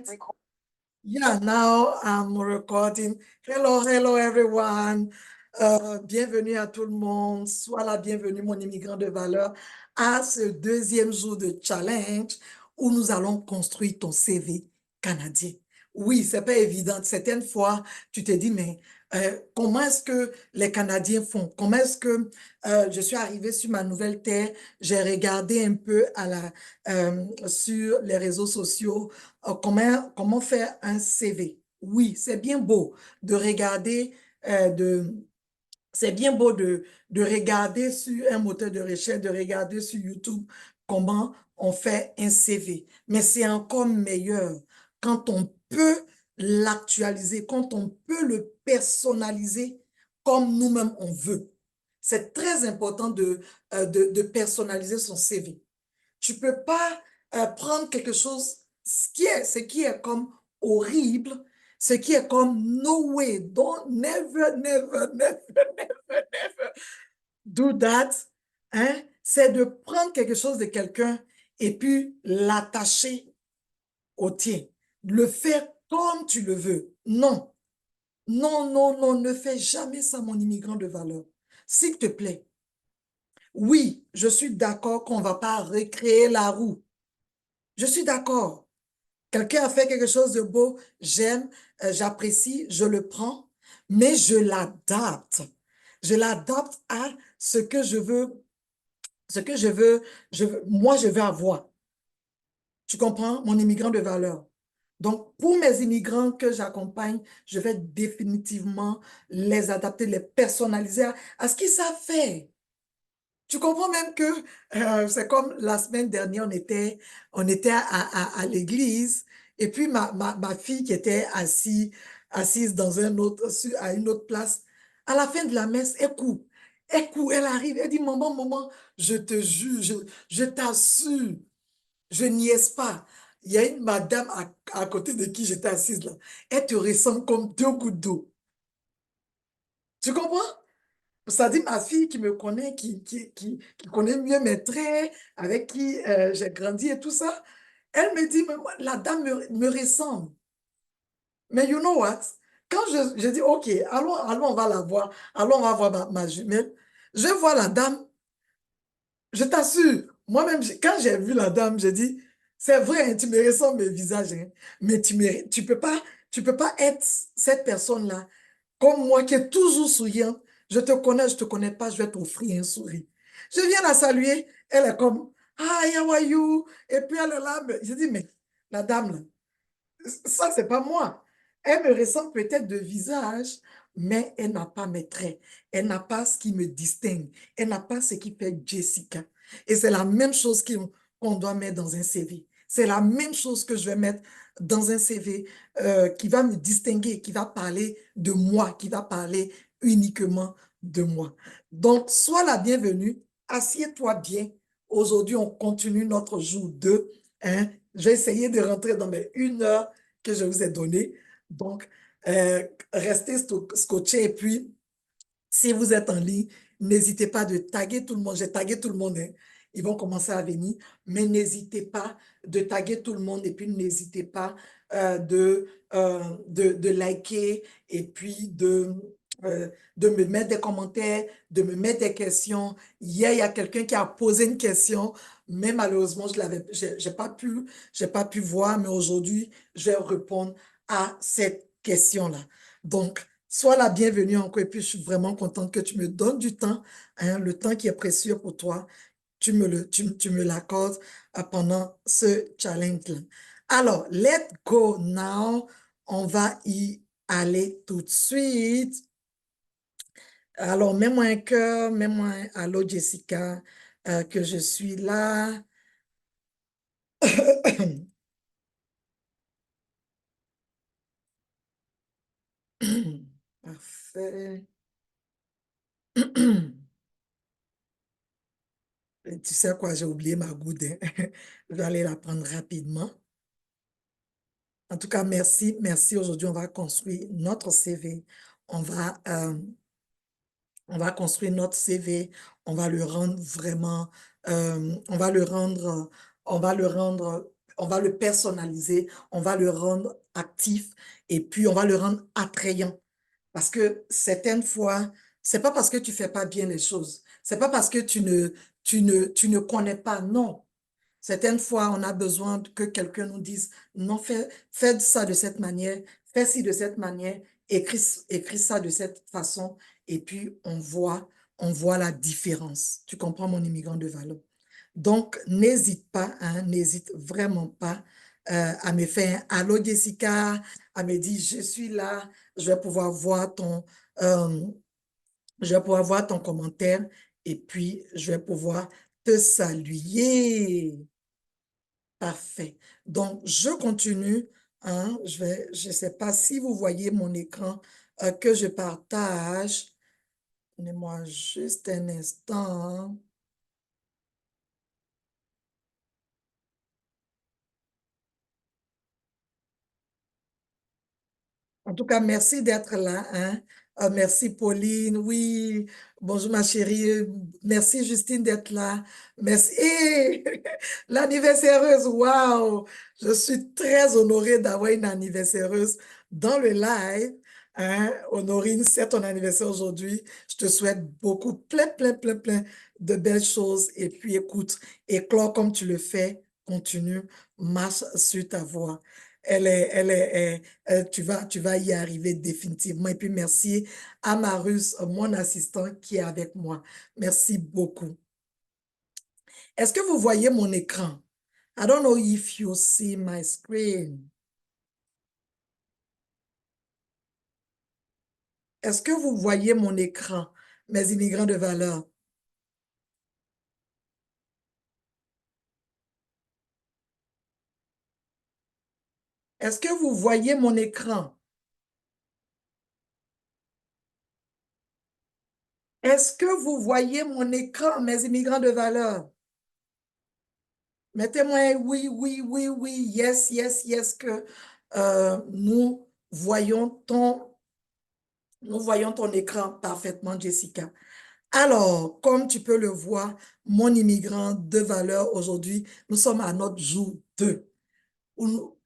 right? Yeah, now I'm recording. Hello, hello everyone. Bienvenue à tout le monde. Sois la bienvenue, mon immigrant de valeur, à ce deuxième jour de challenge où nous allons construire ton CV canadien. Oui, c'est pas évident. Certaines fois, tu te dis, mais comment est-ce que les Canadiens font? Comment est-ce que je suis arrivée sur ma nouvelle terre? J'ai regardé un peu sur les réseaux sociaux comment faire un CV. Oui, c'est bien beau de regarder, c'est bien beau de regarder sur un moteur de recherche, de regarder sur YouTube comment on fait un CV. Mais c'est encore meilleur quand on peut l'actualiser, quand on peut le personnaliser comme nous-mêmes on veut. C'est très important de personnaliser son CV. Tu peux pas prendre quelque chose, ce qui est comme horrible, ce qui est comme no way, don't never, never, never, never, never do that. Hein? C'est de prendre quelque chose de quelqu'un et puis l'attacher au tien. Le faire comme tu le veux. Non, non, non, non, ne fais jamais ça, mon immigrant de valeur. S'il te plaît. Oui, je suis d'accord qu'on ne va pas recréer la roue. Je suis d'accord. Quelqu'un a fait quelque chose de beau, j'aime, j'apprécie, je le prends, mais je l'adapte. Je l'adapte à ce que je veux, moi je veux avoir. Tu comprends? Mon immigrant de valeur. Donc, pour mes immigrants que j'accompagne, je vais définitivement les adapter, les personnaliser à ce qu'ils savent faire. Tu comprends même que c'est comme la semaine dernière, on était à l'église et puis ma fille qui était assise dans à une autre place, à la fin de la messe, elle court, elle arrive, elle dit, maman, maman, je te jure, je t'assure, je niaise pas. Il y a une madame à côté de qui j'étais assise là. Elle te ressemble comme deux gouttes d'eau. Tu comprends? Ça dit ma fille qui me connaît, qui connaît mieux mes traits, avec qui j'ai grandi et tout ça, elle me dit, mais la dame me ressemble. Mais you know what? Quand je dis, OK, allons, on va la voir, allons, on va voir ma jumelle, je vois la dame, je t'assure, moi-même, quand j'ai vu la dame, j'ai dit, c'est vrai, hein, tu me ressembles mes visages, hein, mais tu peux pas être cette personne-là, comme moi qui est toujours souriante. Je te connais pas, je vais t'offrir un sourire. Je viens la saluer, elle est comme, Hi, how are you? Et puis elle est là, je dis, mais la dame, là, ça, c'est pas moi. Elle me ressemble peut-être de visage, mais elle n'a pas mes traits. Elle n'a pas ce qui me distingue. Elle n'a pas ce qui fait Jessica. Et c'est la même chose qu'on doit mettre dans un CV. C'est la même chose que je vais mettre dans un CV qui va me distinguer, qui va parler de moi, qui va parler uniquement de moi. Donc, sois la bienvenue. Assieds-toi bien. Aujourd'hui, on continue notre jour 2. Hein? Je vais essayer de rentrer dans mes 1 heure que je vous ai donnée. Donc, restez scotchés. Et puis, si vous êtes en ligne, n'hésitez pas de taguer tout le monde. J'ai tagué tout le monde. Hein. Ils vont commencer à venir. Mais n'hésitez pas de taguer tout le monde. Et puis, n'hésitez pas de liker et puis de me mettre des commentaires, de me mettre des questions. Hier, il y a quelqu'un qui a posé une question, mais malheureusement, j'ai pas pu voir, mais aujourd'hui, je vais répondre à cette question-là. Donc, sois la bienvenue encore, et puis je suis vraiment contente que tu me donnes du temps, hein, le temps qui est précieux pour toi, tu me l'accordes pendant ce challenge-là. Alors, let's go now. On va y aller tout de suite. Alors, mets-moi un cœur, mets-moi un allô Jessica, que je suis là. Parfait. Tu sais quoi, j'ai oublié ma goutte. Hein. Je vais aller la prendre rapidement. En tout cas, merci, merci. Aujourd'hui, on va construire notre CV. On va, euh, on va construire notre CV. On va le rendre vraiment, on va le rendre, on va le personnaliser, on va le rendre actif et puis on va le rendre attrayant. Parce que certaines fois, c'est pas parce que tu fais pas bien les choses, c'est pas parce que tu ne connais pas, non. Certaines fois, on a besoin que quelqu'un nous dise, non, fais ça de cette manière, fais ci de cette manière, écris ça de cette façon, et puis on voit la différence. Tu comprends, mon immigrant de valeur? Donc, n'hésite pas, hein, n'hésite vraiment pas à me faire un allô Jessica, à me dire, je suis là, je vais pouvoir voir euh, je vais pouvoir voir ton commentaire, et puis je vais pouvoir te saluer. Parfait. Donc, je continue. Hein, je ne sais pas si vous voyez mon écran que je partage. Donnez-moi juste un instant. En tout cas, merci d'être là, hein. Merci Pauline, oui. Bonjour ma chérie. Merci Justine d'être là. Merci. Et l'anniversaireuse, waouh! Je suis très honorée d'avoir une anniversaireuse dans le live. Hein. Honorine, c'est ton anniversaire aujourd'hui. Je te souhaite beaucoup, plein de belles choses. Et puis écoute, éclore comme tu le fais. Continue, marche sur ta voie. Tu vas y arriver définitivement. Et puis, merci à Marus, mon assistant, qui est avec moi. Merci beaucoup. Est-ce que vous voyez mon écran? I don't know if you see my screen. Est-ce que vous voyez mon écran, mes immigrants de valeur? Est-ce que vous voyez mon écran? Est-ce que vous voyez mon écran, mes immigrants de valeur? Mettez-moi oui, yes, que nous voyons nous voyons ton écran parfaitement, Jessica. Alors, comme tu peux le voir, mon immigrant de valeur aujourd'hui, nous sommes à notre jour 2, où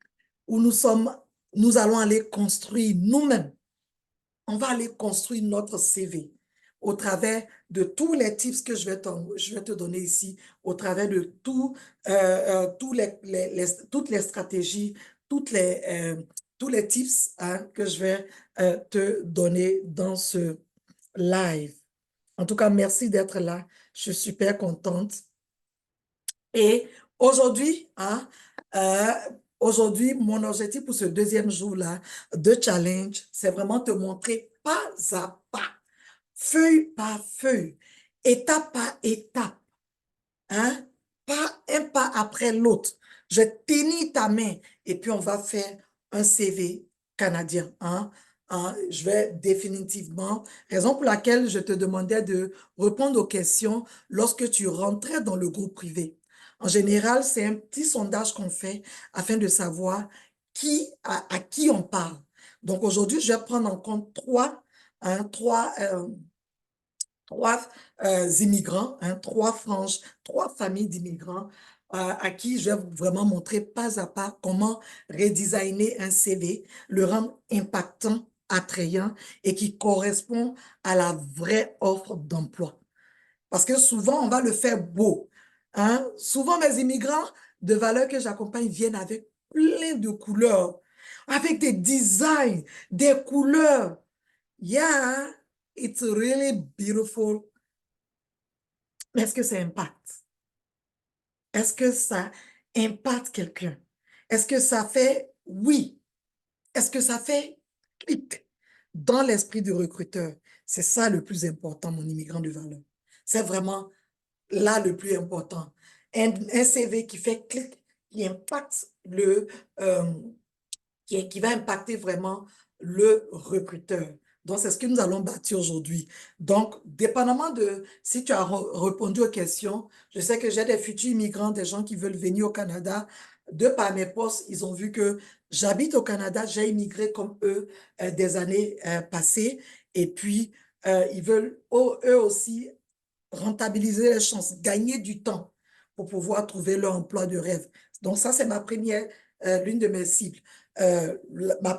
où nous allons aller construire nous-mêmes. On va aller construire notre CV au travers de tous les tips que je vais te donner ici, au travers de toutes les stratégies, tous les tips hein, que je vais te donner dans ce live. En tout cas, merci d'être là. Je suis super contente. Et aujourd'hui, hein, euh, aujourd'hui, mon objectif pour ce deuxième jour-là de challenge, c'est vraiment te montrer pas à pas, feuille par feuille, étape par étape, hein, pas un pas après l'autre. Je tenir ta main et puis on va faire un CV canadien. Hein. Je vais définitivement, raison pour laquelle je te demandais de répondre aux questions lorsque tu rentrais dans le groupe privé. En général, c'est un petit sondage qu'on fait afin de savoir à qui on parle. Donc aujourd'hui, je vais prendre en compte hein, trois immigrants, hein, trois franges, trois familles d'immigrants à qui je vais vraiment montrer pas à pas comment redesigner un CV, le rendre impactant, attrayant et qui correspond à la vraie offre d'emploi. Parce que souvent, on va le faire beau. Hein? Souvent, mes immigrants de valeur que j'accompagne viennent avec plein de couleurs, avec des designs, des couleurs. Yeah, it's really beautiful. Mais est-ce que ça impacte? Est-ce que ça impacte quelqu'un? Est-ce que ça fait oui? Est-ce que ça fait clic dans l'esprit du recruteur? C'est ça le plus important, mon immigrant de valeur. C'est vraiment là le plus important. Un CV qui fait clic, qui impacte euh, qui va impacter vraiment le recruteur. Donc, c'est ce que nous allons bâtir aujourd'hui. Donc, dépendamment de si tu as répondu aux questions, je sais que j'ai des futurs immigrants, des gens qui veulent venir au Canada. De par mes postes, ils ont vu que j'habite au Canada, j'ai immigré comme eux des années passées. Et puis, ils veulent eux aussi rentabiliser les chances, gagner du temps pour pouvoir trouver leur emploi de rêve. Donc, ça, c'est l'une de mes cibles. Ma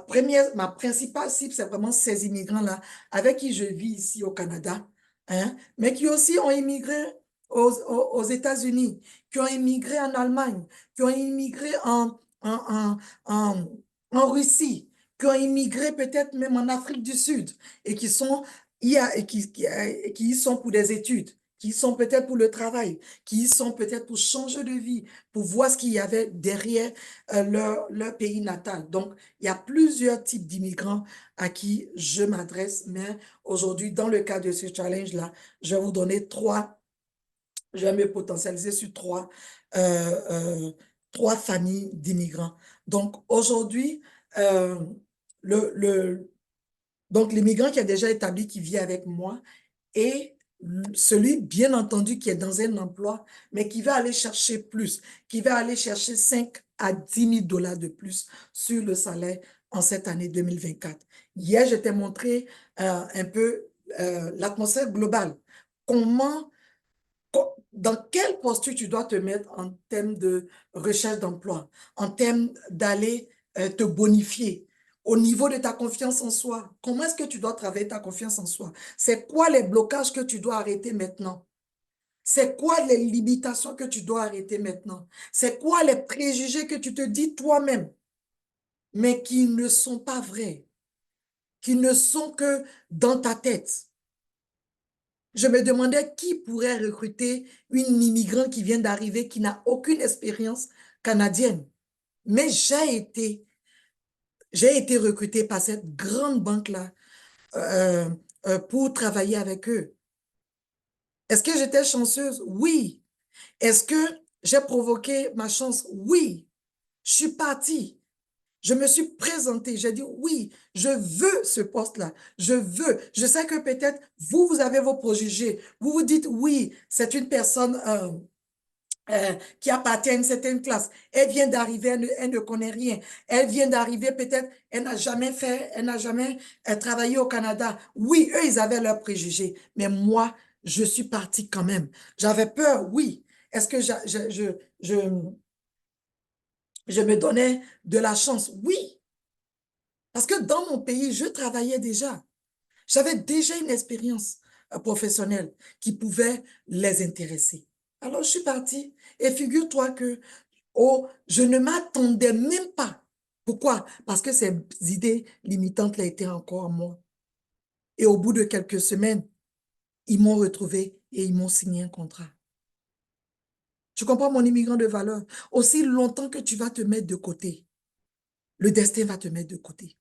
principale cible, c'est vraiment ces immigrants-là avec qui je vis ici au Canada, hein, mais qui aussi ont immigré aux États-Unis, qui ont immigré en Allemagne, qui ont immigré en, en Russie, qui ont immigré peut-être même en Afrique du Sud et qui sont, qui y sont pour des études, qui y sont peut-être pour le travail, qui y sont peut-être pour changer de vie, pour voir ce qu'il y avait derrière leur pays natal. Donc, il y a plusieurs types d'immigrants à qui je m'adresse, mais aujourd'hui, dans le cadre de ce challenge-là, je vais vous donner je vais me potentialiser sur euh, euh, trois familles d'immigrants. Donc, aujourd'hui, euh, le, le, donc l'immigrant qui est déjà établi, qui vit avec moi, et celui, bien entendu, qui est dans un emploi, mais qui va aller chercher plus, qui va aller chercher 5 à 10 000 dollars de plus sur le salaire en cette année 2024. Hier, je t'ai montré un peu l'atmosphère globale. Comment Dans quelle posture tu dois te mettre en termes de recherche d'emploi, en termes d'aller te bonifier au niveau de ta confiance en soi? Comment est-ce que tu dois travailler ta confiance en soi? C'est quoi les blocages que tu dois arrêter maintenant? C'est quoi les limitations que tu dois arrêter maintenant? C'est quoi les préjugés que tu te dis toi-même, mais qui ne sont pas vrais, qui ne sont que dans ta tête? Je me demandais qui pourrait recruter une immigrante qui vient d'arriver, qui n'a aucune expérience canadienne. Mais j'ai été recrutée par cette grande banque-là euh, pour travailler avec eux. Est-ce que j'étais chanceuse? Oui. Est-ce que j'ai provoqué ma chance? Oui. Je suis partie. Je me suis présentée. J'ai dit oui, je veux ce poste-là. Je veux. Je sais que peut-être vous avez vos préjugés. Vous vous dites oui, c'est une personne qui appartient à une certaine classe. Elle vient d'arriver, elle ne connaît rien. Elle vient d'arriver, peut-être, elle n'a jamais travaillé au Canada. Oui, eux, ils avaient leurs préjugés, mais moi, je suis partie quand même. J'avais peur, oui. Est-ce que je, je me donnais de la chance? Oui, parce que dans mon pays, je travaillais déjà. J'avais déjà une expérience professionnelle qui pouvait les intéresser. Alors, je suis partie et figure-toi que oh, je ne m'attendais même pas. Pourquoi? Parce que ces idées limitantes là étaient encore en moi. Et au bout de quelques semaines, ils m'ont retrouvé et ils m'ont signé un contrat. Tu comprends, mon immigrant de valeur? Aussi longtemps que tu vas te mettre de côté, le destin va te mettre de côté.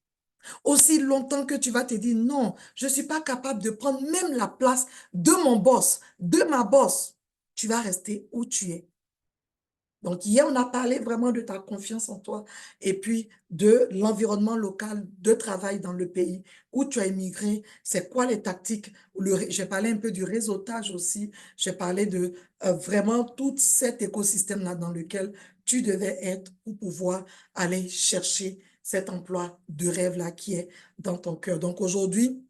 Aussi longtemps que tu vas te dire, non, je ne suis pas capable de prendre même la place de mon boss, de ma boss, tu vas rester où tu es. Donc, hier, on a parlé vraiment de ta confiance en toi et puis de l'environnement local de travail dans le pays où tu as immigré. C'est quoi les tactiques? J'ai parlé un peu du réseautage aussi. J'ai parlé de vraiment tout cet écosystème-là dans lequel tu devais être pour pouvoir aller chercher cet emploi de rêve-là qui est dans ton cœur. Donc, aujourd'hui,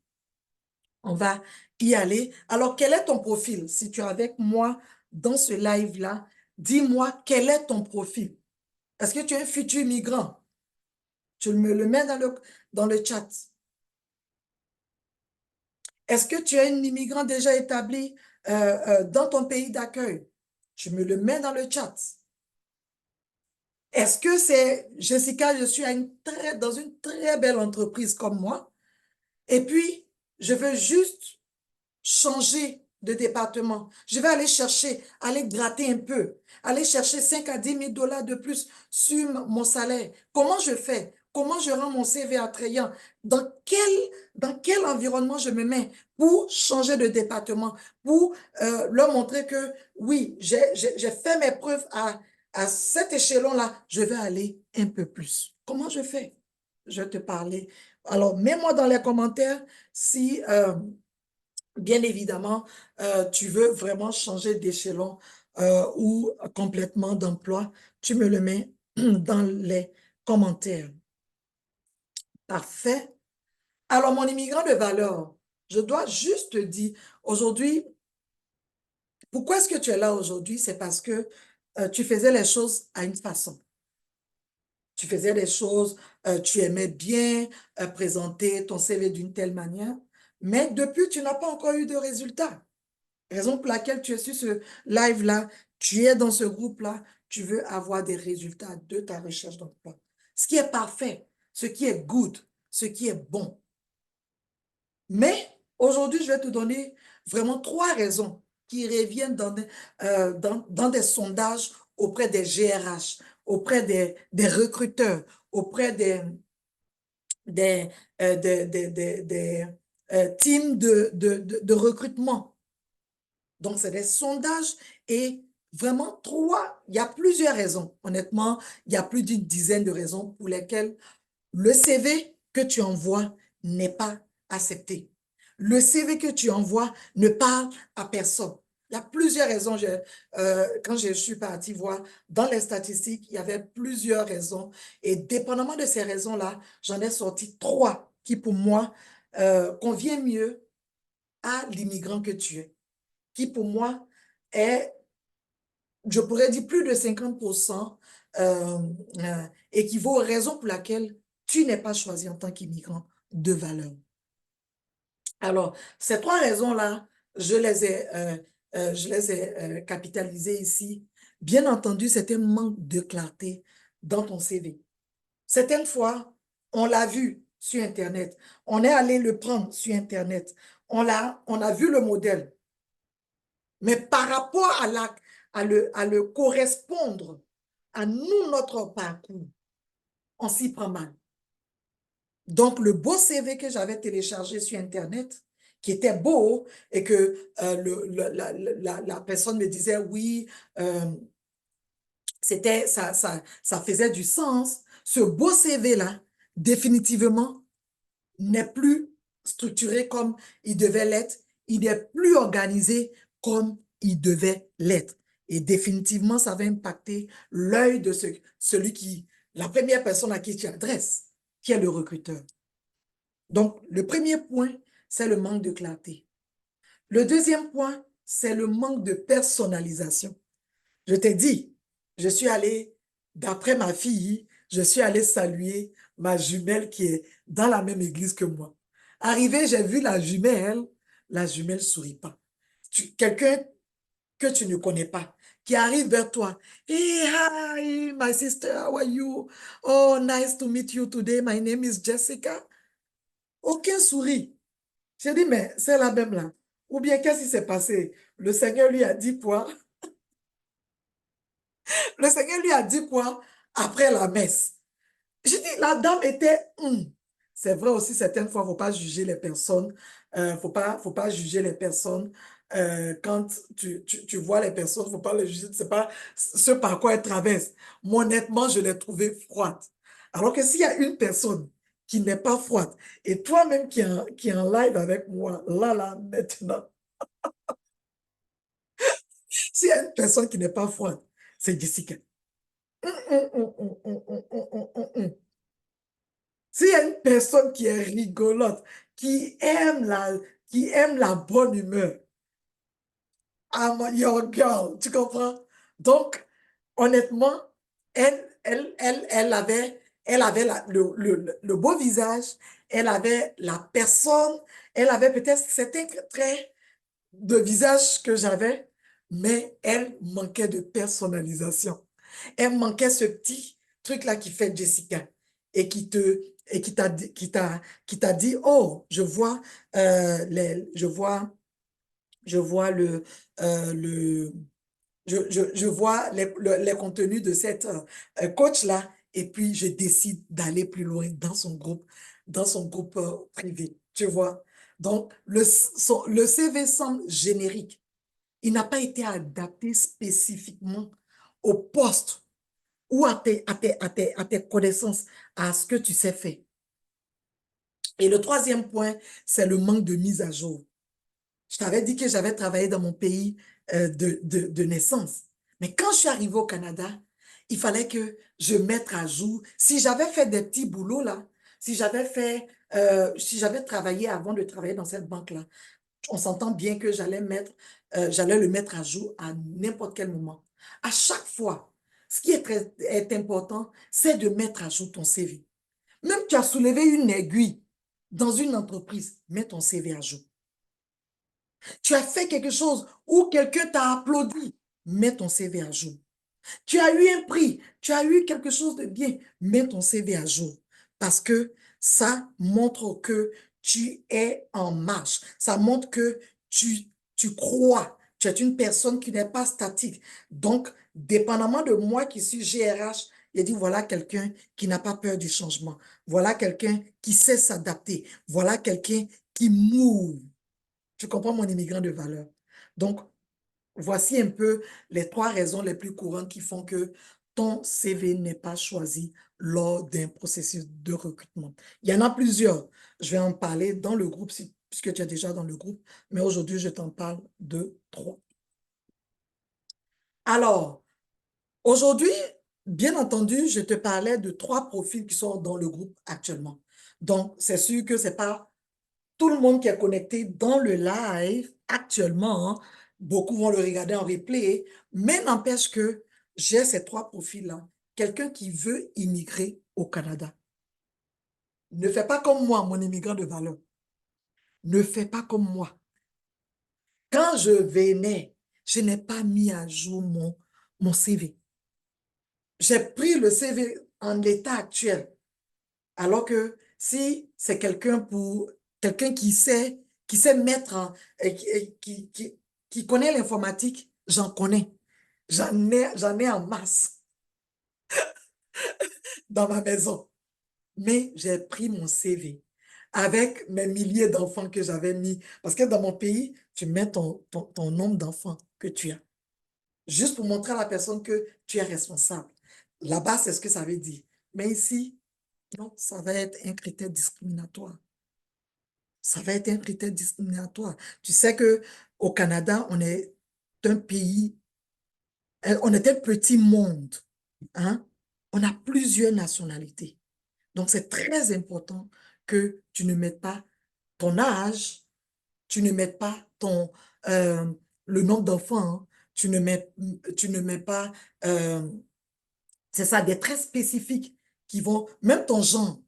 on va y aller. Alors, quel est ton profil? Si tu es avec moi dans ce live-là, dis-moi quel est ton profil. Est-ce que tu es un futur migrant? Tu me le mets dans le chat. Est-ce que tu es un immigrant déjà établi dans ton pays d'accueil? Tu me le mets dans le chat. Est-ce que c'est Jessica, je suis dans une très belle entreprise comme moi, et puis je veux juste changer de département. Je vais aller chercher, aller gratter un peu, aller chercher 5 à 10 000 dollars de plus sur mon salaire. Comment je fais? Comment je rends mon CV attrayant? Dans quel environnement je me mets pour changer de département, pour leur montrer que oui, j'ai fait mes preuves à cet échelon-là, je vais aller un peu plus. Comment je fais? Je vais te parler. Alors, mets-moi dans les commentaires si bien évidemment, tu veux vraiment changer d'échelon ou complètement d'emploi, tu me le mets dans les commentaires. Parfait. Alors, mon immigrant de valeur, je dois juste te dire, aujourd'hui, pourquoi est-ce que tu es là aujourd'hui? C'est parce que tu faisais les choses à une façon. Tu faisais les choses, tu aimais bien présenter ton CV d'une telle manière, mais depuis, tu n'as pas encore eu de résultat. Raison pour laquelle tu es sur ce live-là, tu es dans ce groupe-là, tu veux avoir des résultats de ta recherche d'emploi. Ce qui est parfait, ce qui est good, ce qui est bon. Mais aujourd'hui, je vais te donner vraiment 3 raisons qui reviennent dans des sondages auprès des GRH, auprès des recruteurs, auprès des, teams de recrutement. Donc, c'est des sondages et vraiment il y a plusieurs raisons. Honnêtement, il y a plus d'une dizaine de raisons pour lesquelles le CV que tu envoies n'est pas accepté. Le CV que tu envoies ne parle à personne. Il y a plusieurs raisons. Quand je suis partie voir dans les statistiques, il y avait plusieurs raisons. Et dépendamment de ces raisons-là, j'en ai sorti 3 qui, pour moi, conviennent mieux à l'immigrant que tu es. Qui, pour moi, est, je pourrais dire, plus de 50% équivaut aux raisons pour lesquelles tu n'es pas choisi en tant qu'immigrant de valeur. Alors, ces 3 raisons-là, je les ai capitalisées ici. Bien entendu, c'est un manque de clarté dans ton CV. Certaines fois, on l'a vu sur Internet. On est allé le prendre sur Internet. On a vu le modèle. Mais par rapport à le correspondre à nous, notre parcours, on s'y prend mal. Donc, le beau CV que j'avais téléchargé sur Internet, qui était beau, et que la personne me disait, oui, ça faisait du sens. Ce beau CV-là, définitivement, n'est plus structuré comme il devait l'être. Il n'est plus organisé comme il devait l'être. Et définitivement, ça va impacter l'œil de la première personne à qui tu adresses, qui est le recruteur. Donc, le premier point, c'est le manque de clarté. Le deuxième point, c'est le manque de personnalisation. Je t'ai dit, je suis allée, d'après ma fille, je suis allée saluer ma jumelle qui est dans la même église que moi. Arrivée, j'ai vu la jumelle sourit pas. Quelqu'un que tu ne connais pas, qui arrive vers toi. Hey, hi, my sister, how are you? Oh, nice to meet you today. My name is Jessica. Aucun sourit. J'ai dit, mais c'est la même là. Ou bien, qu'est-ce qui s'est passé? Le Seigneur lui a dit quoi? Le Seigneur lui a dit quoi après la messe? Je dis, la dame était... C'est vrai aussi, certaines fois, il ne faut pas juger les personnes. Faut pas juger les personnes. Quand tu vois les personnes, il ne faut pas les juger. Ce n'est pas ce par quoi elles traversent. Moi, honnêtement, je l'ai trouvée froide. Alors que s'il y a une personne qui n'est pas froide, et toi-même qui est en live avec moi, là, maintenant, s'il y a une personne qui n'est pas froide, c'est Jessica. Hum, S'il y a une personne qui est rigolote, qui aime qui aime la bonne humeur, I'm your girl, tu comprends? Donc, honnêtement, elle avait le beau visage, elle avait la personne, elle avait peut-être certains traits de visage que j'avais, mais elle manquait de personnalisation. Elle manquait ce petit truc-là qui fait Jessica et qui t'a dit, oh, je vois le, je vois les contenus de cette coach-là et puis je décide d'aller plus loin dans son groupe privé, tu vois. Donc, le CV semble générique. Il n'a pas été adapté spécifiquement au poste ou à tes connaissances, à ce que tu sais faire. Et le troisième point, c'est le manque de mise à jour. Je t'avais dit que j'avais travaillé dans mon pays de naissance. Mais quand je suis arrivée au Canada, il fallait que je mette à jour. Si j'avais fait des petits boulots là, si j'avais travaillé avant de travailler dans cette banque-là, on s'entend bien que j'allais le mettre à jour à n'importe quel moment. À chaque fois, ce qui est important, c'est de mettre à jour ton CV. Même tu as soulevé une aiguille dans une entreprise, mets ton CV à jour. Tu as fait quelque chose où quelqu'un t'a applaudi, mets ton CV à jour. Tu as eu un prix, tu as eu quelque chose de bien, mets ton CV à jour. Parce que ça montre que tu es en marche. Ça montre que tu crois. Tu es une personne qui n'est pas statique. Donc, dépendamment de moi qui suis GRH, il dit, voilà quelqu'un qui n'a pas peur du changement. Voilà quelqu'un qui sait s'adapter. Voilà quelqu'un qui move. Tu comprends mon immigrant de valeur. Donc, voici un peu les 3 raisons les plus courantes qui font que ton CV n'est pas choisi lors d'un processus de recrutement. Il y en a plusieurs. Je vais en parler dans le groupe, puisque tu es déjà dans le groupe, mais aujourd'hui, je t'en parle de 3. Alors, aujourd'hui, bien entendu, je te parlais de 3 profils qui sont dans le groupe actuellement. Donc, c'est sûr que c'est pas tout le monde qui est connecté dans le live actuellement, hein. Beaucoup vont le regarder en replay, mais n'empêche que j'ai ces 3 profils-là. Quelqu'un qui veut immigrer au Canada. Ne fais pas comme moi, mon immigrant de valeur. Ne fais pas comme moi. Quand je venais, je n'ai pas mis à jour mon CV. J'ai pris le CV en l'état actuel. Alors que si c'est quelqu'un qui sait mettre et qui connaît l'informatique, j'en connais. J'en ai en masse dans ma maison. Mais j'ai pris mon CV avec mes milliers d'enfants que j'avais mis. Parce que dans mon pays, tu mets ton nombre d'enfants que tu as. Juste pour montrer à la personne que tu es responsable. Là-bas, c'est ce que ça veut dire. Mais ici, non, ça va être un critère discriminatoire. Ça va être un critère discriminatoire. Tu sais que au Canada, on est un pays, on est un petit monde, hein? On a plusieurs nationalités. Donc, c'est très important que tu ne mettes pas ton âge, tu ne mettes pas euh, le nombre d'enfants, hein. Tu ne mets pas, euh, c'est ça, des traits spécifiques qui vont, même ton genre.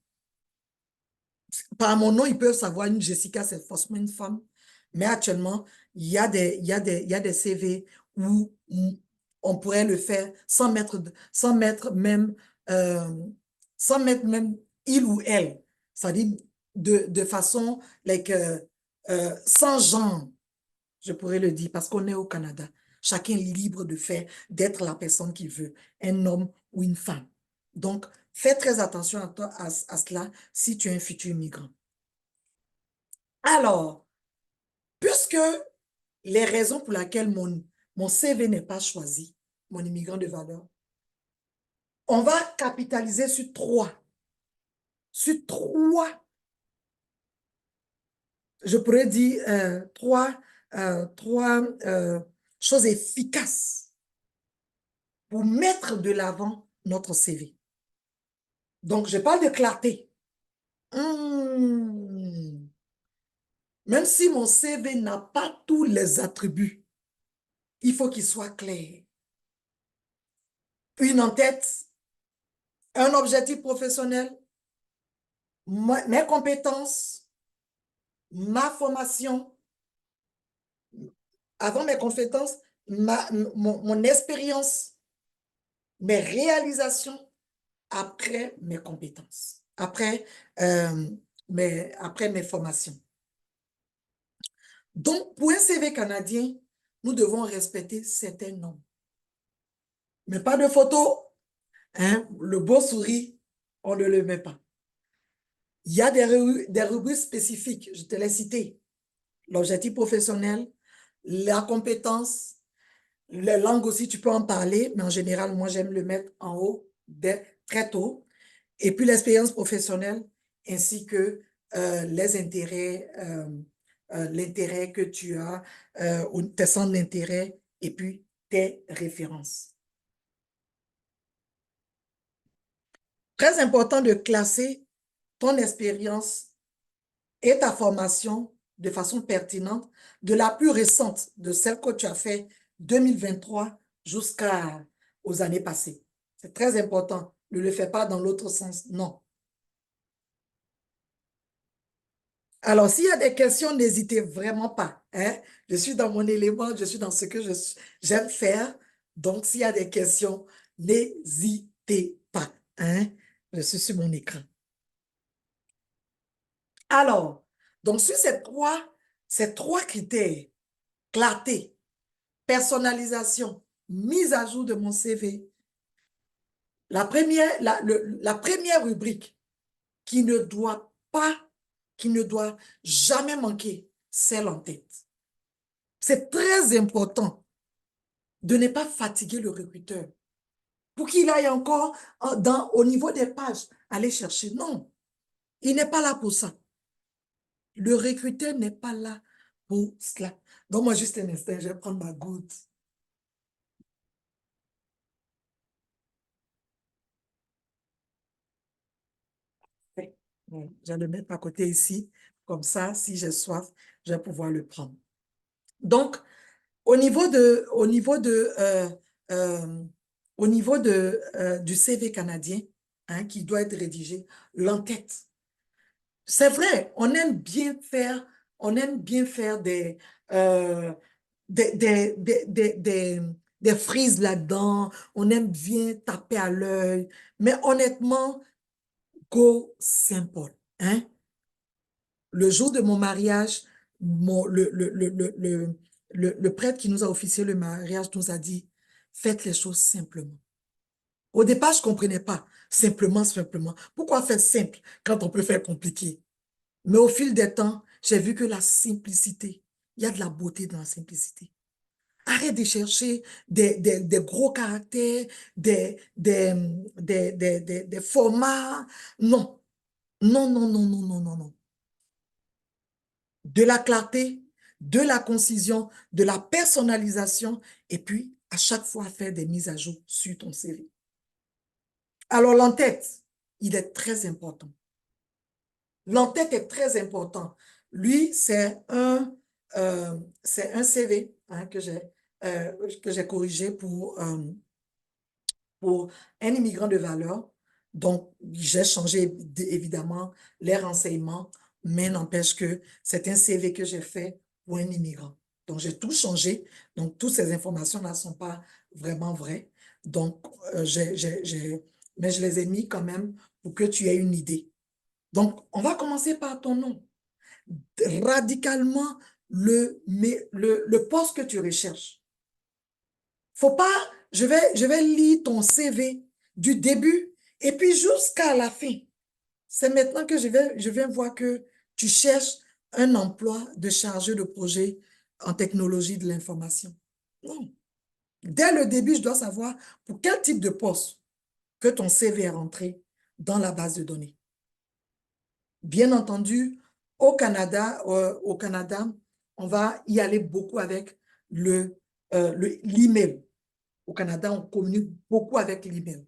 Par mon nom, ils peuvent savoir une Jessica, c'est forcément une femme. Mais actuellement, il y a des CV où on pourrait le faire sans mettre même, euh, sans mettre même il ou elle. C'est-à-dire de façon sans genre, je pourrais le dire, parce qu'on est au Canada. Chacun est libre de faire, d'être la personne qu'il veut, un homme ou une femme. Donc, fais très attention à cela si tu es un futur migrant. Alors, puisque les raisons pour lesquelles mon CV n'est pas choisi, mon immigrant de valeur, on va capitaliser sur trois, je pourrais dire trois choses efficaces pour mettre de l'avant notre CV. Donc, je parle de clarté. Hmm. Même si mon CV n'a pas tous les attributs, il faut qu'il soit clair. Une en-tête, un objectif professionnel, mes compétences, ma formation, avant mes compétences, mon expérience, mes réalisations, après mes compétences, euh, après mes formations. Donc, pour un CV canadien, nous devons respecter certains normes. Mais pas de photo, hein, le beau souris, on ne le met pas. Il y a des rubriques spécifiques, je te l'ai cité. L'objectif professionnel, la compétence, les langues aussi, tu peux en parler, mais en général, moi, j'aime le mettre en haut très tôt. Et puis l'expérience professionnelle, ainsi que les intérêts, l'intérêt que tu as, ou tes centres d'intérêt, et puis tes références. Très important de classer ton expérience et ta formation de façon pertinente, de la plus récente, de celle que tu as fait 2023 jusqu'aux années passées. C'est très important. Ne le fais pas dans l'autre sens, non. Alors, s'il y a des questions, n'hésitez vraiment pas, hein. Je suis dans mon élément, je suis dans ce que j'aime faire. Donc, s'il y a des questions, n'hésitez pas, hein. Je suis sur mon écran. Alors, donc sur ces trois critères, clarté, personnalisation, mise à jour de mon CV, la première rubrique qui ne doit pas, qui ne doit jamais manquer, c'est l'entête. C'est très important de ne pas fatiguer le recruteur pour qu'il aille encore au niveau des pages, aller chercher. Non, il n'est pas là pour ça. Le recruteur n'est pas là pour cela. Donc, moi, juste un instant, je vais prendre ma goutte. Je vais le mettre à côté ici. Comme ça, si j'ai soif, je vais pouvoir le prendre. Donc, au niveau de, au niveau de, euh, au niveau du CV canadien, hein, qui doit être rédigé, l'entête. C'est vrai, on aime bien faire euh, des frises là-dedans, on aime bien taper à l'œil, mais honnêtement, go simple, hein? Le jour de mon mariage, le prêtre qui nous a officié le mariage nous a dit, faites les choses simplement. Au départ, je ne comprenais pas. Simplement, simplement. Pourquoi faire simple quand on peut faire compliqué? Mais au fil des temps, j'ai vu que la simplicité, il y a de la beauté dans la simplicité. Arrête de chercher des gros caractères, des formats. Non, non, non, non, non, non, non, non. De la clarté, de la concision, de la personnalisation, et puis à chaque fois faire des mises à jour sur ton CV. Alors l'entête, il est très important. L'entête est très important. Lui, c'est un CV, hein, que j'ai corrigé pour un immigrant de valeur. Donc, j'ai changé évidemment les renseignements, mais n'empêche que c'est un CV que j'ai fait pour un immigrant. Donc, j'ai tout changé. Donc, toutes ces informations-là ne sont pas vraiment vraies. Donc, mais je les ai mis quand même pour que tu aies une idée. Donc, on va commencer par ton nom. Radicalement, le poste que tu recherches. Faut pas, je vais lire ton CV du début et puis jusqu'à la fin. C'est maintenant que je viens voir que tu cherches un emploi de chargé de projet en technologie de l'information. Non. Dès le début, je dois savoir pour quel type de poste que ton CV est rentré dans la base de données. Bien entendu, au Canada, on va y aller beaucoup avec l'email. Au Canada, on communique beaucoup avec l'email,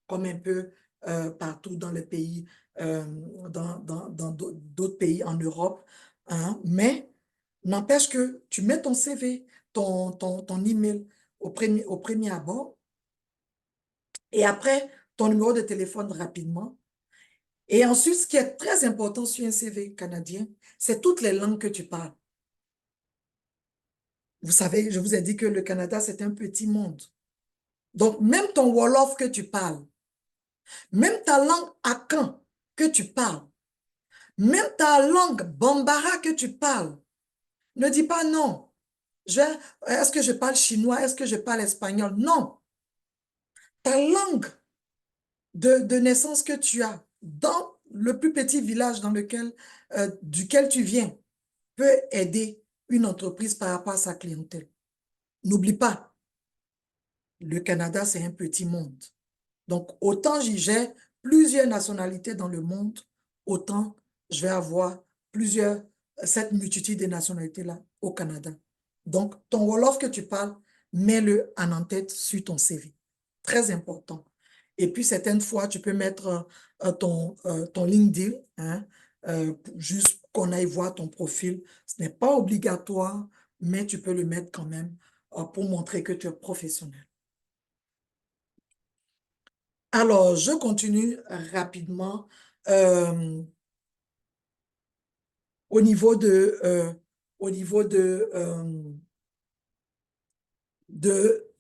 comme un peu partout dans les pays, dans d'autres pays en Europe, hein. Mais n'empêche que tu mets ton CV, ton email au premier abord, et après, ton numéro de téléphone rapidement. Et ensuite, ce qui est très important sur un CV canadien, c'est toutes les langues que tu parles. Vous savez, je vous ai dit que le Canada, c'est un petit monde. Donc, même ton Wolof que tu parles, même ta langue Akan que tu parles, même ta langue Bambara que tu parles, ne dis pas non. Est-ce que je parle chinois? Est-ce que je parle espagnol? Non. Ta langue de naissance que tu as dans le plus petit village duquel tu viens peut aider une entreprise par rapport à sa clientèle. N'oublie pas, le Canada, c'est un petit monde. Donc, autant j'ai plusieurs nationalités dans le monde, autant je vais avoir cette multitude de nationalités-là au Canada. Donc, ton Wolof que tu parles, mets-le en tête sur ton CV. Très important. Et puis, certaines fois, tu peux mettre ton LinkedIn, hein, juste qu'on aille voir ton profil. Ce n'est pas obligatoire, mais tu peux le mettre quand même pour montrer que tu es professionnel. Alors, je continue rapidement euh, au niveau de, au niveau de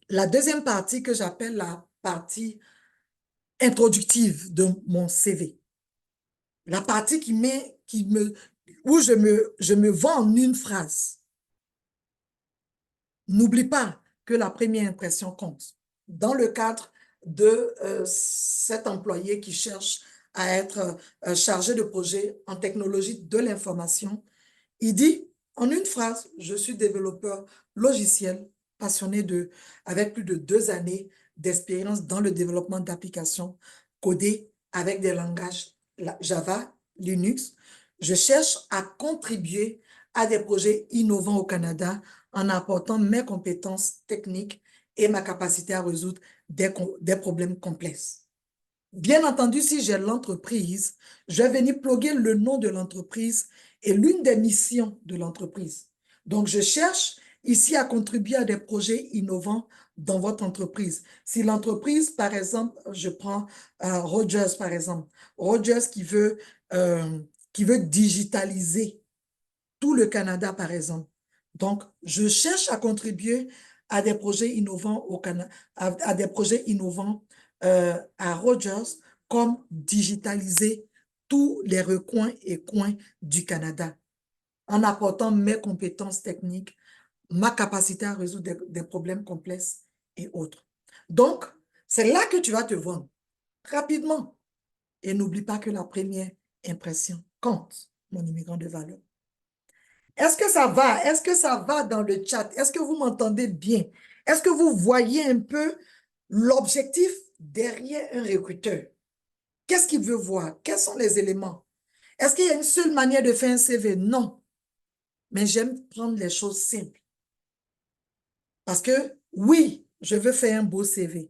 la deuxième partie que j'appelle la partie introductive de mon CV. La partie où je me vends en une phrase. N'oublie pas que la première impression compte. Dans le cadre de cet employé qui cherche à être chargé de projet en technologie de l'information, il dit en une phrase, je suis développeur logiciel passionné avec plus de 2 années d'expérience dans le développement d'applications codées avec des langages Java, Linux. Je cherche à contribuer à des projets innovants au Canada en apportant mes compétences techniques et ma capacité à résoudre des problèmes complexes. Bien entendu, si j'ai l'entreprise, je vais venir plugger le nom de l'entreprise et l'une des missions de l'entreprise. Donc, je cherche ici à contribuer à des projets innovants dans votre entreprise. Si l'entreprise, par exemple, je prends Rogers, par exemple, Rogers qui veut digitaliser tout le Canada, par exemple. Donc, je cherche à contribuer à des projets innovants au Canada, à des projets innovants à Rogers, comme digitaliser tous les recoins et coins du Canada, en apportant mes compétences techniques, ma capacité à résoudre des problèmes complexes et autres. Donc, c'est là que tu vas te vendre rapidement. Et n'oublie pas que la première impression compte, mon immigrant de valeur. Est-ce que ça va? Est-ce que ça va dans le chat? Est-ce que vous m'entendez bien? Est-ce que vous voyez un peu l'objectif derrière un recruteur? Qu'est-ce qu'il veut voir? Quels sont les éléments? Est-ce qu'il y a une seule manière de faire un CV? Non. Mais j'aime prendre les choses simples. Parce que oui, je veux faire un beau CV,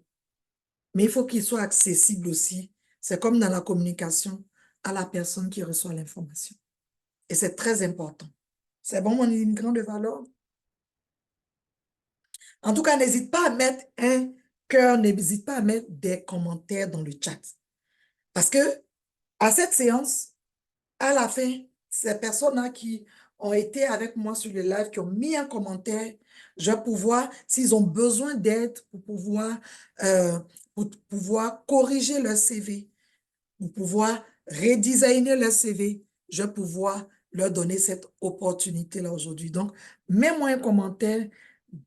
mais il faut qu'il soit accessible aussi. C'est comme dans la communication à la personne qui reçoit l'information. Et c'est très important. C'est bon, mon immigrant de valeur? En tout cas, n'hésite pas à mettre un cœur, n'hésite pas à mettre des commentaires dans le chat. Parce que à cette séance, à la fin, ces personnes-là qui ont été avec moi sur le live, qui ont mis un commentaire, je vais pouvoir, s'ils ont besoin d'aide euh, pour pouvoir corriger leur CV, pour pouvoir redesigner leur CV, je vais pouvoir leur donner cette opportunité-là aujourd'hui. Donc, mets-moi un commentaire,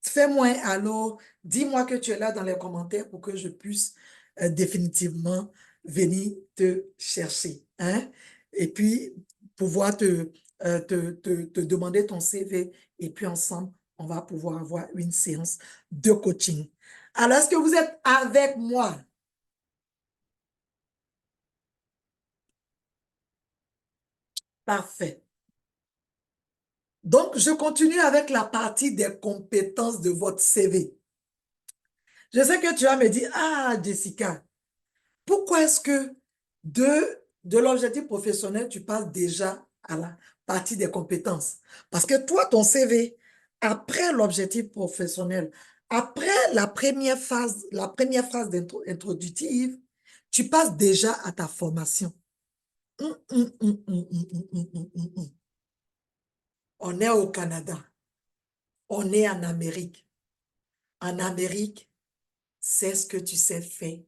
fais-moi alors, dis-moi que tu es là dans les commentaires pour que je puisse définitivement venir te chercher. Hein? Et puis, pouvoir te demander ton CV. Et puis, ensemble, on va pouvoir avoir une séance de coaching. Alors, est-ce que vous êtes avec moi? Parfait. Donc, je continue avec la partie des compétences de votre CV. Je sais que tu vas me dire, ah, Jessica, pourquoi est-ce que de l'objectif professionnel, tu passes déjà à la partie des compétences? Parce que toi, ton CV, après l'objectif professionnel, après la première phase introductive, tu passes déjà à ta formation. Hum, hum, hum, hum, hum, hum, hum, hum, hum. On est au Canada, on est en Amérique. En Amérique, c'est ce que tu sais faire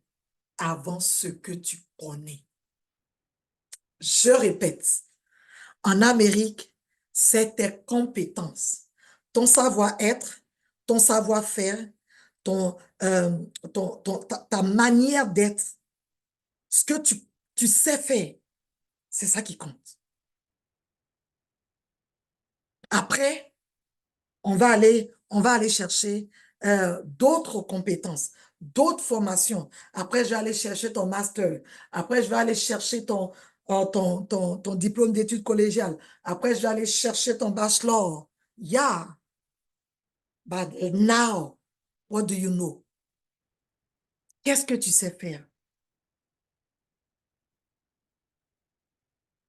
avant ce que tu connais. Je répète, en Amérique, c'est tes compétences, ton savoir-être, ton savoir-faire, ton, euh, ta manière d'être, ce que tu sais faire, c'est ça qui compte. Après, on va aller chercher d'autres compétences, d'autres formations. Après, je vais aller chercher ton master. Après, je vais aller chercher ton diplôme d'études collégiales. Après, je vais aller chercher ton bachelor. Yeah, but now, what do you know? Qu'est-ce que tu sais faire?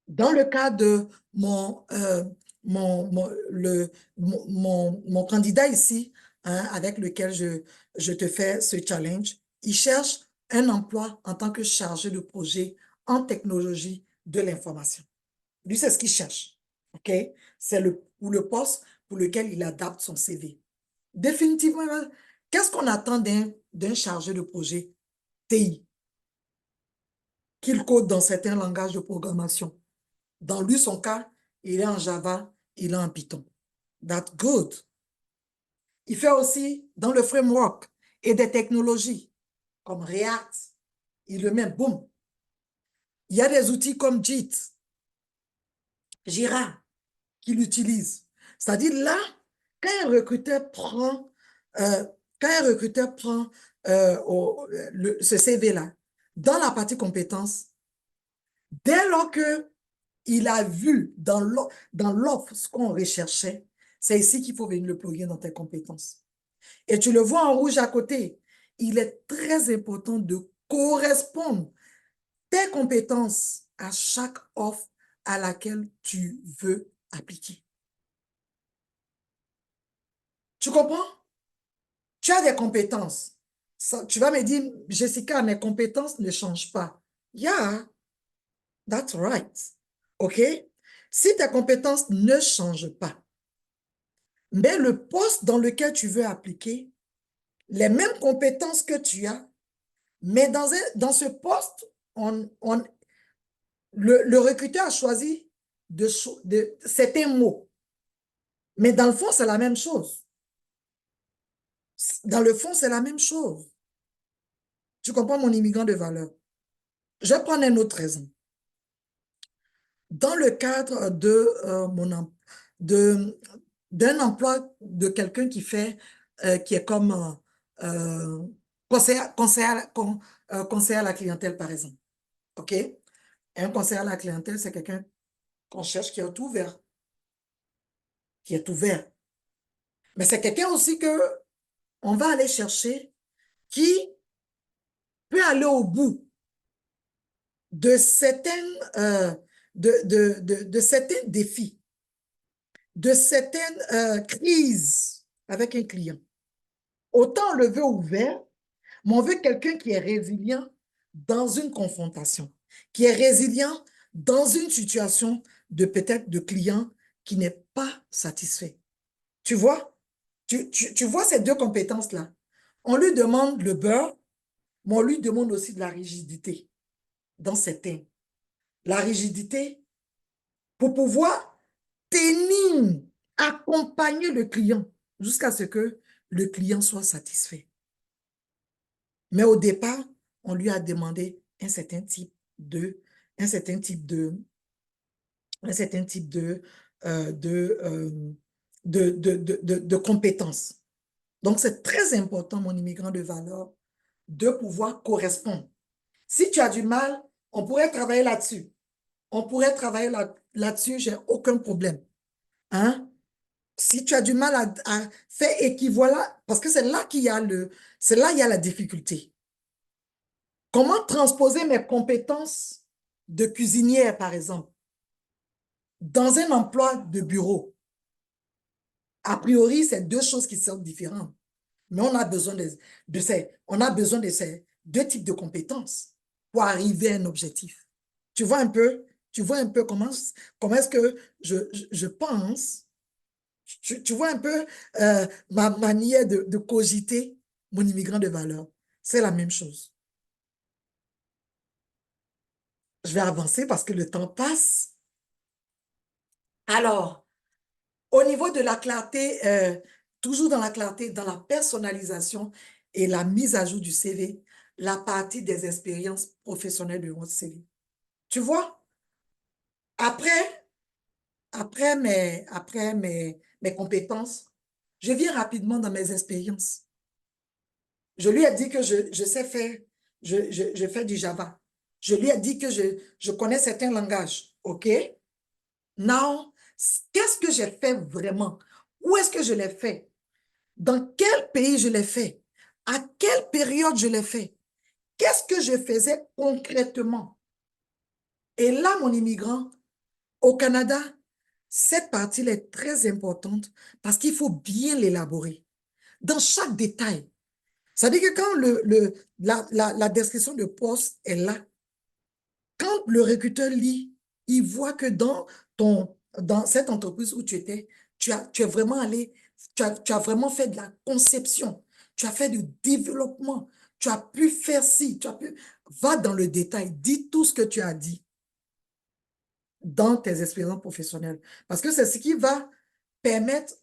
Dans le cas de mon candidat ici, hein, avec lequel je te fais ce challenge, il cherche un emploi en tant que chargé de projet en technologie de l'information. Lui, c'est ce qu'il cherche. OK? C'est le poste pour lequel il adapte son CV. Définitivement, qu'est-ce qu'on attend d'un chargé de projet TI? Qu'il code dans certains langages de programmation. Dans lui, son cas, il est en Java, il est en Python. That's good. Il fait aussi dans le framework et des technologies comme React. Il le met, boum. Il y a des outils comme JIT, Jira, qu'il utilise. C'est-à-dire là, quand un recruteur prend, euh, quand un recruteur prend ce CV-là, dans la partie compétences, dès lors qu'il a vu dans l'offre ce qu'on recherchait, c'est ici qu'il faut venir le plugger dans tes compétences. Et tu le vois en rouge à côté. Il est très important de correspondre tes compétences à chaque offre à laquelle tu veux appliquer. Tu comprends? Tu as des compétences. Tu vas me dire, Jessica, mes compétences ne changent pas. Yeah, that's right. OK? Si tes compétences ne changent pas, mais le poste dans lequel tu veux appliquer, les mêmes compétences que tu as, mais dans ce poste, le recruteur a choisi certains mots. Mais dans le fond, c'est la même chose. Dans le fond, c'est la même chose. Tu comprends mon immigrant de valeur? Je vais prendre un autre exemple. Dans le cadre d'un emploi de quelqu'un qui est comme conseiller à la clientèle, par exemple. OK? Un conseiller à la clientèle, c'est quelqu'un qu'on cherche qui est tout ouvert. Qui est ouvert. Mais c'est quelqu'un aussi que on va aller chercher qui peut aller au bout de certains défis, de certaines crises avec un client. Autant on le veut ouvert, mais on veut quelqu'un qui est résilient dans une confrontation, qui est résilient dans une situation de peut-être de client qui n'est pas satisfait. Tu vois? Tu vois ces deux compétences-là. On lui demande le beurre, mais on lui demande aussi de la rigidité dans certains. La rigidité pour pouvoir tenir, accompagner le client jusqu'à ce que le client soit satisfait. Mais au départ, on lui a demandé un certain type de, un certain type de, un certain type de compétences. Donc, c'est très important, mon immigrant de valeur, de pouvoir correspondre. Si tu as du mal, on pourrait travailler là-dessus. On pourrait travailler là-dessus, j'ai aucun problème. Hein? Si tu as du mal à faire équivalent, parce que c'est là qu'il y a la difficulté. Comment transposer mes compétences de cuisinière, par exemple, dans un emploi de bureau? A priori, c'est deux choses qui sont différentes. Mais on a besoin de ces deux types de compétences pour arriver à un objectif. Tu vois un peu, comment est-ce que je pense, tu vois un peu ma manière de cogiter mon immigrant de valeur. C'est la même chose. Je vais avancer parce que le temps passe. Alors, au niveau de la clarté, toujours dans la clarté, dans la personnalisation et la mise à jour du CV, la partie des expériences professionnelles de votre CV. Tu vois, après, mes compétences, je viens rapidement dans mes expériences. Je lui ai dit que je sais faire, je fais du Java. Je lui ai dit que je connais certains langages. OK? Now, qu'est-ce que j'ai fait vraiment? Où est-ce que je l'ai fait? Dans quel pays je l'ai fait? À quelle période je l'ai fait? Qu'est-ce que je faisais concrètement? Et là, mon immigrant, au Canada, cette partie est très importante parce qu'il faut bien l'élaborer dans chaque détail. Ça veut dire que quand la description de poste est là, quand le recruteur lit, il voit que dans cette entreprise où tu étais, tu es vraiment allé, tu as vraiment fait de la conception, tu as fait du développement, tu as pu faire ci, tu as pu... Va dans le détail, dis tout ce que tu as dit dans tes expériences professionnelles. Parce que c'est ce qui va permettre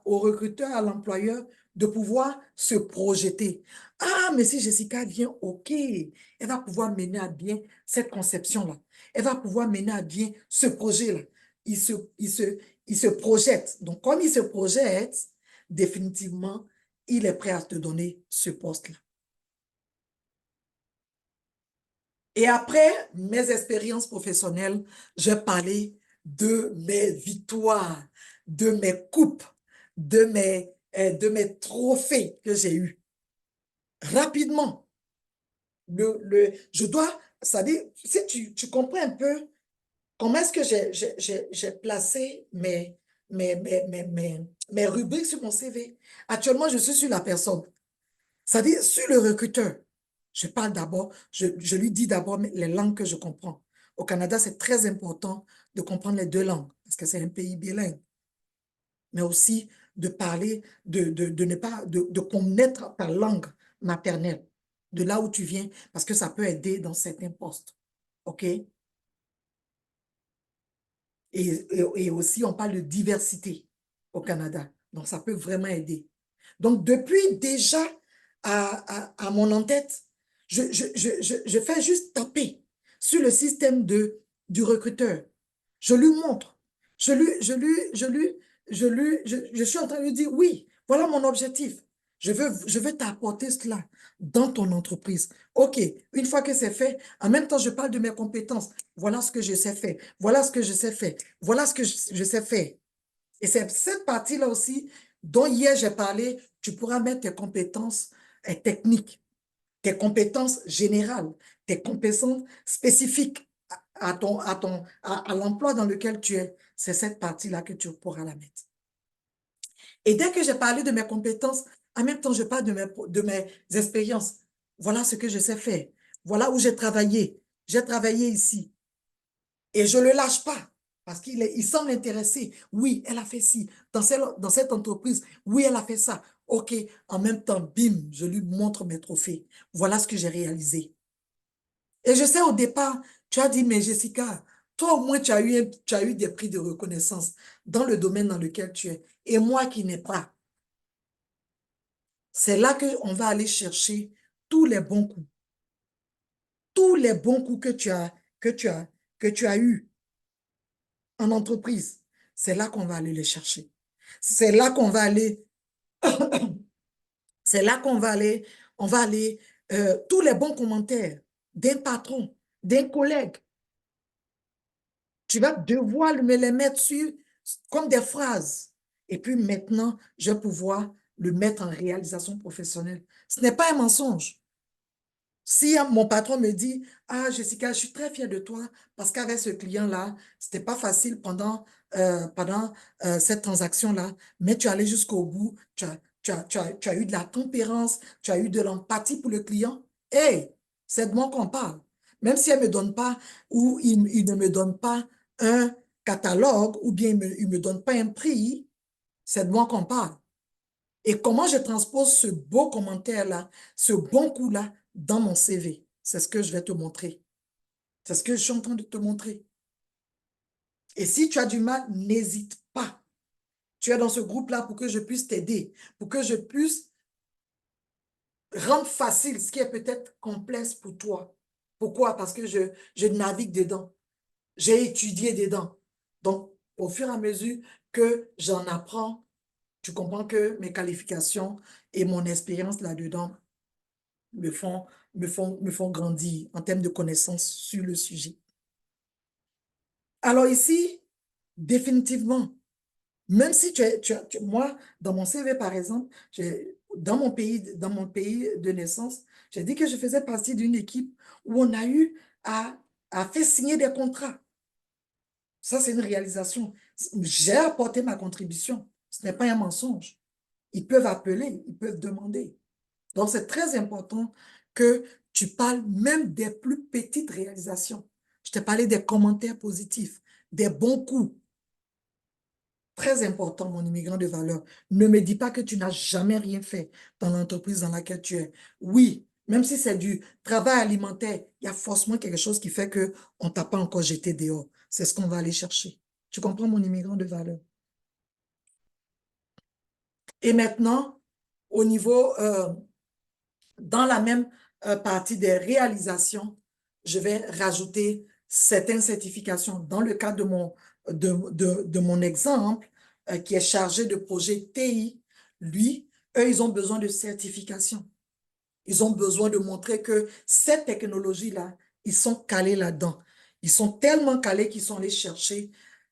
au recruteur, à l'employeur, de pouvoir se projeter. Ah, mais si Jessica vient, OK, elle va pouvoir mener à bien cette conception-là. Elle va pouvoir mener à bien ce projet-là. Il se, il se, il se projette. Donc, comme il se projette, définitivement, il est prêt à te donner ce poste-là. Et après mes expériences professionnelles, j'ai parlé de mes victoires, de mes coupes, de mes trophées que j'ai eus. Rapidement, je dois, ça dit, si tu comprends un peu comment est-ce que j'ai placé mes rubriques sur mon CV. Actuellement, je suis sur la personne. C'est-à-dire, sur le recruteur, je parle d'abord, je lui dis d'abord les langues que je comprends. Au Canada, c'est très important de comprendre les deux langues, parce que c'est un pays bilingue, mais aussi de parler, de ne pas, de connaître ta langue maternelle, de là où tu viens, parce que ça peut aider dans certains postes. OK? Et aussi, on parle de diversité au Canada. Donc, ça peut vraiment aider. Donc, depuis déjà à mon en-tête, je fais juste taper sur le système du recruteur. Je lui montre. Je suis en train de lui dire, oui, voilà mon objectif. Je veux t'apporter cela dans ton entreprise. OK, une fois que c'est fait, en même temps, je parle de mes compétences. Voilà ce que je sais faire. Voilà ce que je sais faire. Voilà ce que je sais faire. Et c'est cette partie-là aussi dont hier j'ai parlé, tu pourras mettre tes compétences techniques, tes compétences générales, tes compétences spécifiques à l'emploi dans lequel tu es. C'est cette partie-là que tu pourras la mettre. Et dès que j'ai parlé de mes compétences, en même temps, je parle de mes expériences. Voilà ce que je sais faire. Voilà où j'ai travaillé. J'ai travaillé ici. Et je ne le lâche pas parce il semble intéressé. Oui, elle a fait ci. Dans cette entreprise, oui, elle a fait ça. OK, en même temps, bim, je lui montre mes trophées. Voilà ce que j'ai réalisé. Et je sais au départ, tu as dit, mais Jessica, toi au moins tu as eu des prix de reconnaissance dans le domaine dans lequel tu es. Et moi qui n'ai pas. C'est là qu'on va aller chercher tous les bons coups. Tous les bons coups que tu as eus en entreprise. C'est là qu'on va aller les chercher. C'est là qu'on va aller, c'est là qu'on on va aller, tous les bons commentaires d'un patron, d'un collègue. Tu vas devoir me les mettre sur comme des phrases. Et puis maintenant, je vais pouvoir le mettre en réalisation professionnelle. Ce n'est pas un mensonge. Si mon patron me dit, ah Jessica, je suis très fière de toi parce qu'avec ce client-là, c'était pas facile pendant cette transaction-là, mais tu es allé jusqu'au bout, tu as eu de la tempérance, tu as eu de l'empathie pour le client. Hey, c'est de moi qu'on parle. Même si elle me donne pas ou il ne me donne pas un catalogue ou bien il me donne pas un prix, c'est de moi qu'on parle. Et comment je transpose ce beau commentaire-là, ce bon coup-là dans mon CV? C'est ce que je vais te montrer. C'est ce que je suis en train de te montrer. Et si tu as du mal, n'hésite pas. Tu es dans ce groupe-là pour que je puisse t'aider, pour que je puisse rendre facile ce qui est peut-être complexe pour toi. Pourquoi? Parce que je navigue dedans. J'ai étudié dedans. Donc, au fur et à mesure que j'en apprends, tu comprends que mes qualifications et mon expérience là-dedans me font, me font grandir en termes de connaissances sur le sujet. Alors ici, définitivement, même si moi, dans mon CV, par exemple, dans mon pays de naissance, j'ai dit que je faisais partie d'une équipe où on a eu à faire signer des contrats. Ça, c'est une réalisation. J'ai apporté ma contribution. Ce n'est pas un mensonge. Ils peuvent appeler, ils peuvent demander. Donc, c'est très important que tu parles même des plus petites réalisations. Je t'ai parlé des commentaires positifs, des bons coups. Très important, mon immigrant de valeur. Ne me dis pas que tu n'as jamais rien fait dans l'entreprise dans laquelle tu es. Oui, même si c'est du travail alimentaire, il y a forcément quelque chose qui fait qu'on ne t'a pas encore jeté dehors. C'est ce qu'on va aller chercher. Tu comprends, mon immigrant de valeur? Et maintenant, au niveau, dans la même partie des réalisations, je vais rajouter certaines certifications. Dans le cas de mon exemple, qui est chargé de projet TI, lui, eux, ils ont besoin de certification. Ils ont besoin de montrer que cette technologie-là, ils sont calés là-dedans. Ils sont tellement calés qu'ils sont allés chercher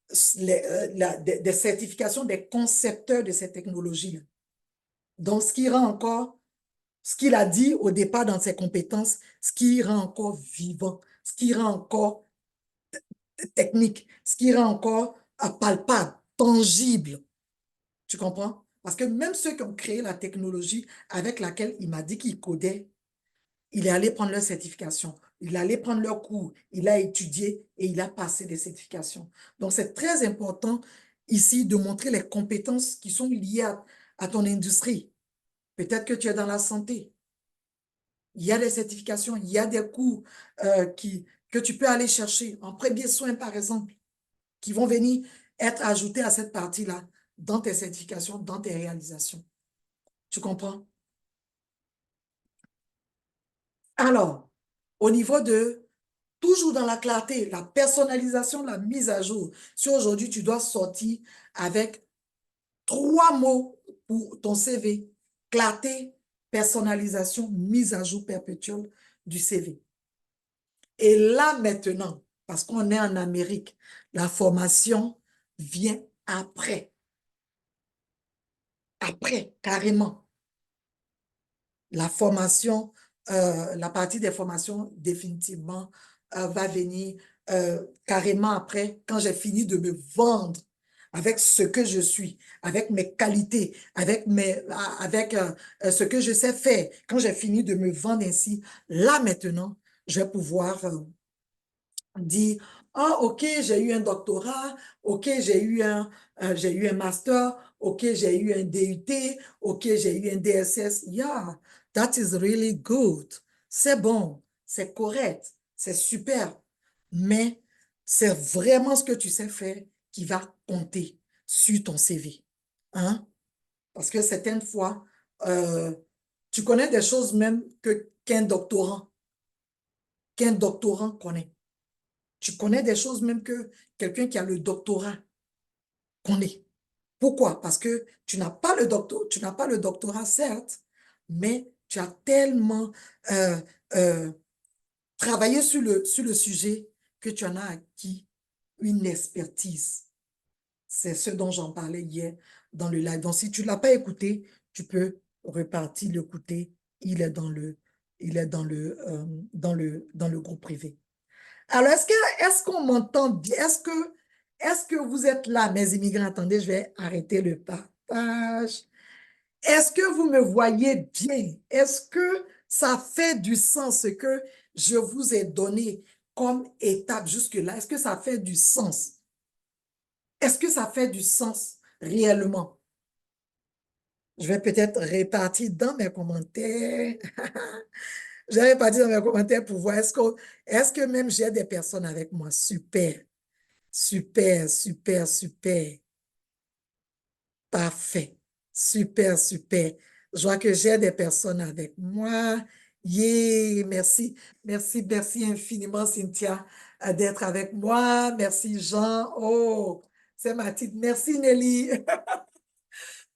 des certifications des concepteurs de ces technologies-là. Donc, ce qu'il a dit au départ dans ses compétences, ce qui rend encore vivant, ce qui rend encore technique, ce qui rend encore palpable, tangible. Tu comprends? Parce que même ceux qui ont créé la technologie avec laquelle il m'a dit qu'il codait, il est allé prendre leur certification, il est allé prendre leur cours, il a étudié et il a passé des certifications. Donc, c'est très important ici de montrer les compétences qui sont liées à ton industrie. Peut-être que tu es dans la santé. Il y a des certifications, il y a des cours que tu peux aller chercher en premiers soins, par exemple, qui vont venir être ajoutés à cette partie-là dans tes certifications, dans tes réalisations. Tu comprends? Alors, au niveau de, toujours dans la clarté, la personnalisation, la mise à jour. Si aujourd'hui, tu dois sortir avec 3 mots pour ton CV, clarté, personnalisation, mise à jour perpétuelle du CV. Et là maintenant, parce qu'on est en Amérique, la formation vient après. Après, carrément. La formation, la partie des formations, définitivement, va venir carrément après, quand j'ai fini de me vendre avec ce que je suis, avec mes qualités, avec ce que je sais faire. Quand j'ai fini de me vendre ainsi, là maintenant, je vais pouvoir dit, ah, ok, j'ai eu un doctorat, ok, j'ai eu un master, ok, j'ai eu un DUT, ok, j'ai eu un DSS. Yeah, that is really good. C'est bon, c'est correct, c'est super. Mais c'est vraiment ce que tu sais faire qui va compter sur ton CV. Hein? Parce que certaines fois, euh, tu connais des choses même qu'un doctorant connaît. Tu connais des choses même que quelqu'un qui a le doctorat connaît. Pourquoi? Parce que tu n'as pas le doctorat, certes, mais tu as tellement euh, euh, travaillé sur le sujet que tu en as acquis une expertise. C'est ce dont j'en parlais hier dans le live. Donc, si tu ne l'as pas écouté, tu peux repartir l'écouter. Il est il est dans le groupe privé. Alors, est-ce qu'on m'entend bien? Est-ce que vous êtes là, mes immigrants? Attendez, je vais arrêter le partage. Est-ce que vous me voyez bien? Est-ce que ça fait du sens ce que je vous ai donné comme étape jusque-là? Est-ce que ça fait du sens? Est-ce que ça fait du sens réellement? Je vais peut-être répartir dans mes commentaires. Je vais répartir dans mes commentaires pour voir est-ce que même j'ai des personnes avec moi? Super. Super, super, super. Parfait. Super, super. Je vois que j'ai des personnes avec moi. Yeah, merci. Merci, merci infiniment, Cynthia, d'être avec moi. Merci, Jean. Oh, c'est ma petite. Merci, Nelly.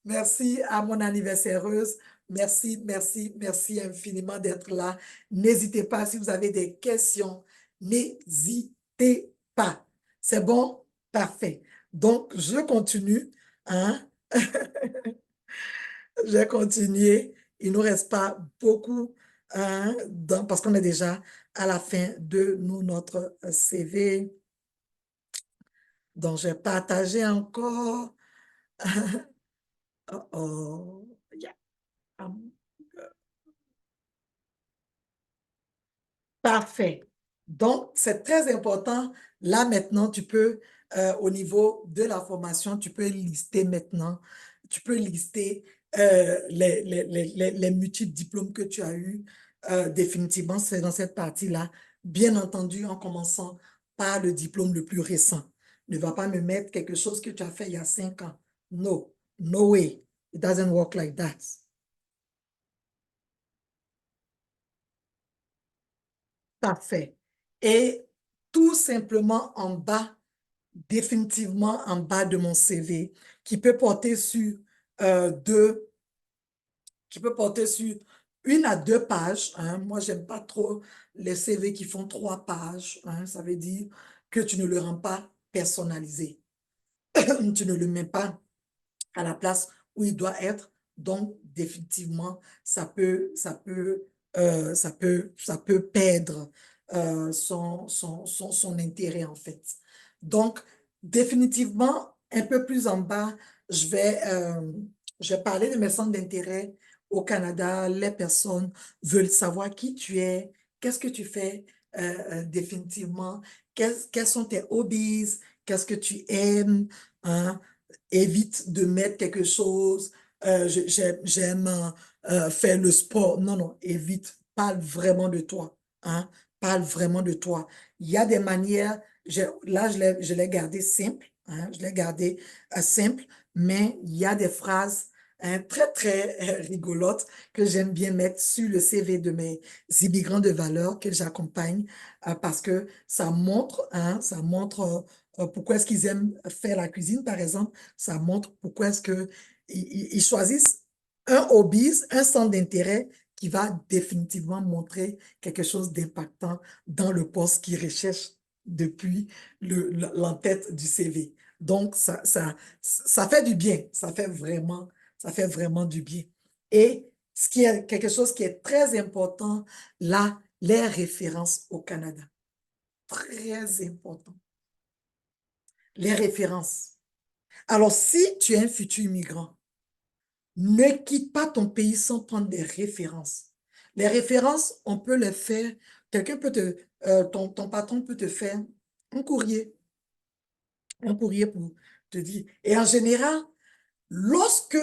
Merci à mon anniversaireuse. Merci, merci, merci infiniment d'être là. N'hésitez pas, si vous avez des questions, n'hésitez pas. C'est bon? Parfait. Donc, je continue. Hein? Je vais continuer. Il ne nous reste pas beaucoup hein, parce qu'on est déjà à la fin de notre CV. Donc, je vais partager encore. Oh, oh. Yeah. Parfait. Donc, c'est très important. Là, maintenant, tu peux, au niveau de la formation, tu peux lister maintenant, tu peux lister les multiples diplômes que tu as eus. Définitivement, c'est dans cette partie-là. Bien entendu, en commençant par le diplôme le plus récent. Ne va pas me mettre quelque chose que tu as fait il y a 5 ans. No, no way. It doesn't work like that. Parfait. Et tout simplement en bas, définitivement en bas de mon CV, qui peut porter sur deux, qui peut porter sur 1 à 2 pages. Hein. Moi, j'aime pas trop les CV qui font 3 pages. Hein. Ça veut dire que tu ne le rends pas personnalisé. Tu ne le mets pas à la place où il doit être. Donc, définitivement, ça peut perdre son intérêt, en fait. Donc, définitivement, un peu plus en bas, je vais parler de mes centres d'intérêt au Canada. Les personnes veulent savoir qui tu es, qu'est-ce que tu fais définitivement, quels sont tes hobbies, qu'est-ce que tu aimes, hein? Évite de mettre quelque chose, j'aime faire le sport. Non, non, évite, parle vraiment de toi, hein, parle vraiment de toi. Il y a des manières, là, je l'ai gardé simple, hein, je l'ai gardé simple, mais il y a des phrases hein, très, très rigolotes que j'aime bien mettre sur le CV de mes immigrants de valeur que j'accompagne parce que ça montre pourquoi est-ce qu'ils aiment faire la cuisine, par exemple. Ça montre pourquoi est-ce que ils choisissent un hobby, un centre d'intérêt qui va définitivement montrer quelque chose d'impactant dans le poste qu'ils recherchent depuis l'entête du CV. Donc, ça fait du bien. Ça fait vraiment du bien. Et ce qui est quelque chose qui est très important, là, les références au Canada. Très important. Les références. Alors, si tu es un futur immigrant, ne quitte pas ton pays sans prendre des références. Les références, on peut les faire. Quelqu'un peut ton patron peut te faire un courrier, un courrier pour te dire. Et en général,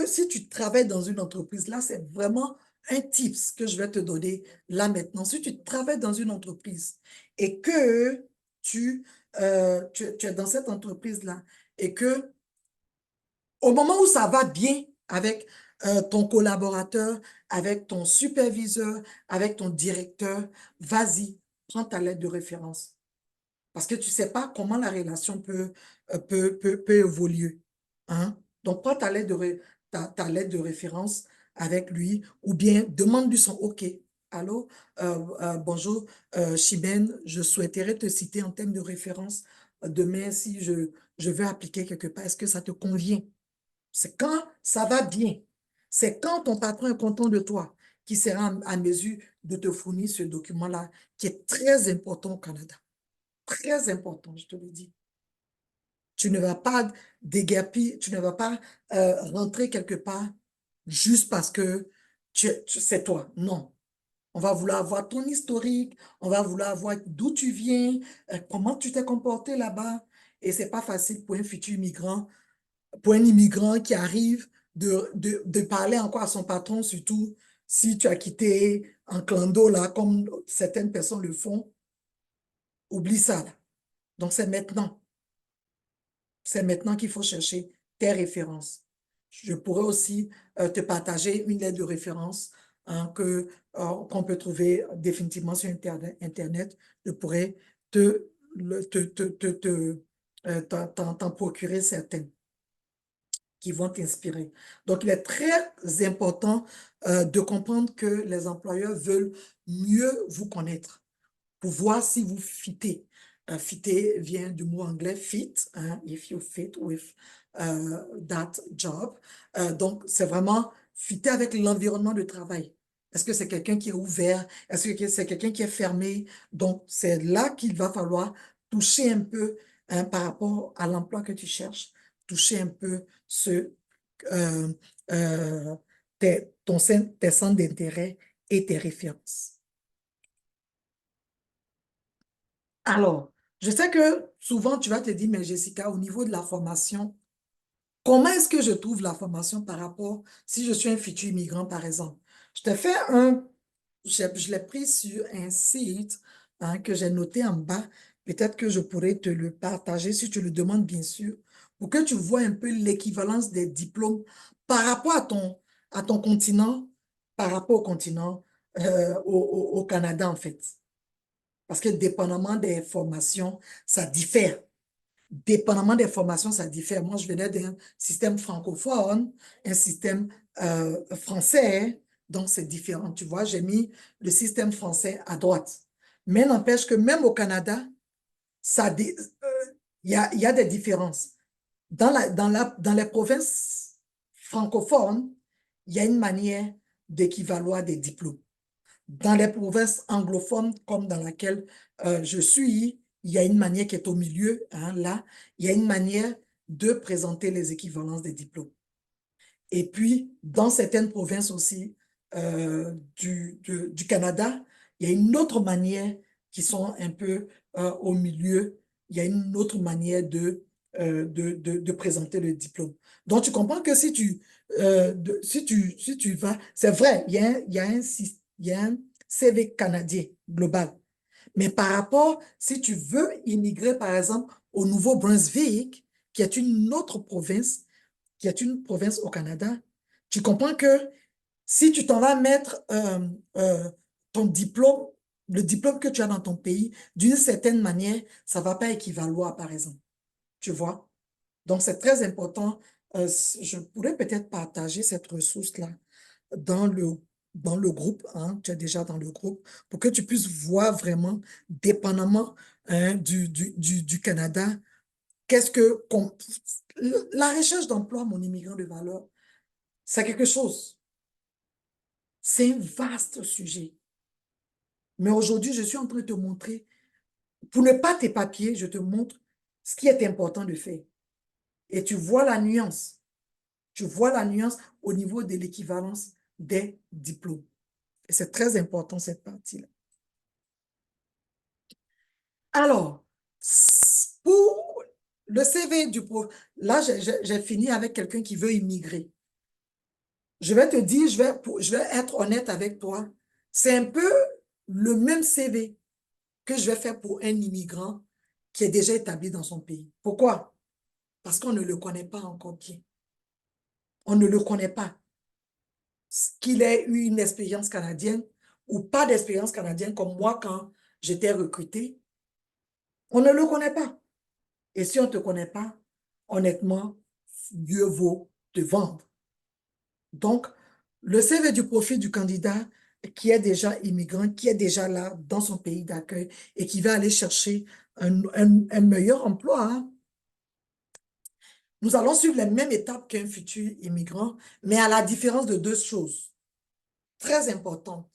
si tu travailles dans une entreprise, là, c'est vraiment un tips que je vais te donner là maintenant. Si tu travailles dans une entreprise et que tu es dans cette entreprise-là et que au moment où ça va bien avec ton collaborateur, avec ton superviseur, avec ton directeur, vas-y, prends ta lettre de référence. Parce que tu ne sais pas comment la relation peut évoluer. Hein? Donc, prends ta lettre de référence avec lui ou bien demande-lui son OK. Allô, bonjour, Chimène, je souhaiterais te citer en termes de référence demain si je veux appliquer quelque part. Est-ce que ça te convient? C'est quand ça va bien. C'est quand ton patron est content de toi qui sera à mesure de te fournir ce document-là qui est très important au Canada. Très important, je te le dis. Tu ne vas pas déguerpir, tu ne vas pas rentrer quelque part juste parce que c'est toi. Non. On va vouloir voir ton historique, on va vouloir voir d'où tu viens, comment tu t'es comporté là-bas. Et c'est pas facile pour un futur immigrant pour un immigrant qui arrive de parler encore à son patron, surtout si tu as quitté en clando, là, comme certaines personnes le font, oublie ça, là. Donc, c'est maintenant. C'est maintenant qu'il faut chercher tes références. Je pourrais aussi te partager une lettre de référence hein, qu'on peut trouver définitivement sur Internet. Je pourrais te, t'en procurer certaines qui vont t'inspirer. Donc, il est très important de comprendre que les employeurs veulent mieux vous connaître pour voir si vous fitez. Fitter vient du mot anglais fit, hein, if you fit with that job. Donc, c'est vraiment fitter avec l'environnement de travail. Est-ce que c'est quelqu'un qui est ouvert? Est-ce que c'est quelqu'un qui est fermé? Donc, c'est là qu'il va falloir toucher un peu hein, par rapport à l'emploi que tu cherches, toucher un peu euh, euh, tes centres d'intérêt et tes références. Alors, je sais que souvent tu vas te dire, mais Jessica, au niveau de la formation, comment est-ce que je trouve la formation par rapport, si je suis un futur immigrant, par exemple? Je te fais je l'ai pris sur un site hein, que j'ai noté en bas. Peut-être que je pourrais te le partager si tu le demandes, bien sûr, pour que tu vois un peu l'équivalence des diplômes par rapport à ton continent, par rapport au continent, au Canada, en fait. Parce que dépendamment des formations, ça diffère. Dépendamment des formations, ça diffère. Moi, je venais d'un système francophone, un système français, donc c'est différent. Tu vois, j'ai mis le système français à droite. Mais n'empêche que même au Canada, il y a des différences. Dans les provinces francophones, il y a une manière d'équivaloir des diplômes. Dans les provinces anglophones, comme dans laquelle je suis, il y a une manière qui est au milieu, hein, là, il y a une manière de présenter les équivalences des diplômes. Et puis, dans certaines provinces aussi du Canada, il y a une autre manière qui sont un peu au milieu. Il y a une autre manière de présenter le diplôme. Donc, tu comprends que si tu vas, c'est vrai, il y a un CV canadien global. Mais par rapport, si tu veux immigrer, par exemple, au Nouveau-Brunswick, qui est une autre province, qui est une province au Canada, tu comprends que si tu t'en vas mettre ton diplôme, le diplôme que tu as dans ton pays, d'une certaine manière, ça ne va pas équivaloir, par exemple. Tu vois? Donc, c'est très important. Je pourrais peut-être partager cette ressource-là dans dans le groupe, hein, tu es déjà dans le groupe, pour que tu puisses voir vraiment, dépendamment hein, du Canada, qu'est-ce que... La recherche d'emploi, mon immigrant de valeur, c'est quelque chose. C'est un vaste sujet. Mais aujourd'hui, je suis en train de te montrer, pour ne pas t'éparpiller, je te montre ce qui est important de faire. Et tu vois la nuance. Tu vois la nuance au niveau de l'équivalence des diplômes. Et c'est très important, cette partie-là. Alors, pour le CV du prof, là, j'ai fini avec quelqu'un qui veut immigrer. Je vais te dire, je vais être honnête avec toi. C'est un peu le même CV que je vais faire pour un immigrant qui est déjà établi dans son pays. Pourquoi? Parce qu'on ne le connaît pas encore bien. On ne le connaît pas. Qu'il ait eu une expérience canadienne ou pas d'expérience canadienne comme moi quand j'étais recrutée, on ne le connaît pas. Et si on ne te connaît pas, honnêtement, mieux vaut te vendre. Donc, le CV du profil du candidat qui est déjà immigrant, qui est déjà là dans son pays d'accueil et qui va aller chercher un meilleur emploi. Hein. Nous allons suivre les mêmes étapes qu'un futur immigrant, mais à la différence de deux choses très importantes.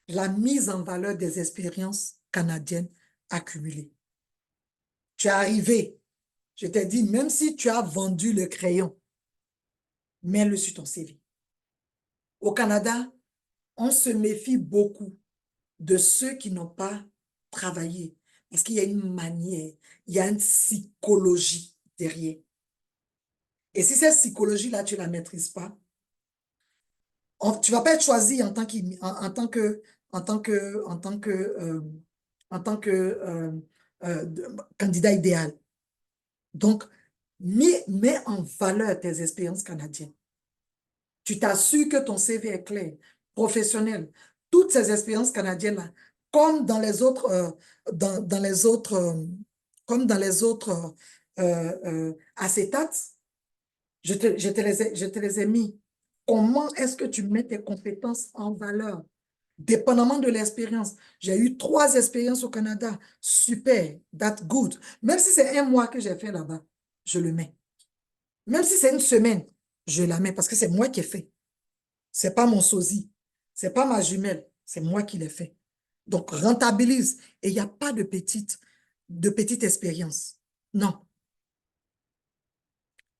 La mise en valeur des expériences canadiennes accumulées. Tu es arrivé, je t'ai dit, même si tu as vendu le crayon, mets-le sur ton CV. Au Canada, on se méfie beaucoup de ceux qui n'ont pas travaillé. Parce qu'il y a une manière, il y a une psychologie derrière. Et si cette psychologie-là, tu ne la maîtrises pas, tu ne vas pas être choisi en tant que candidat idéal. Donc, mets en valeur tes expériences canadiennes. Tu t'assures que ton CV est clair, professionnel. Toutes ces expériences canadiennes-là, comme dans les autres, dans les autres, comme dans les autres acétates, je te les ai mis. Comment est-ce que tu mets tes compétences en valeur? Dépendamment de l'expérience. J'ai eu 3 expériences au Canada. Super, that's good. Même si c'est un mois que j'ai fait là-bas, je le mets. Même si c'est une semaine, je la mets parce que c'est moi qui ai fait. C'est pas mon sosie. C'est pas ma jumelle. C'est moi qui l'ai fait. Donc, rentabilise. Et il n'y a pas de petite expérience. Non.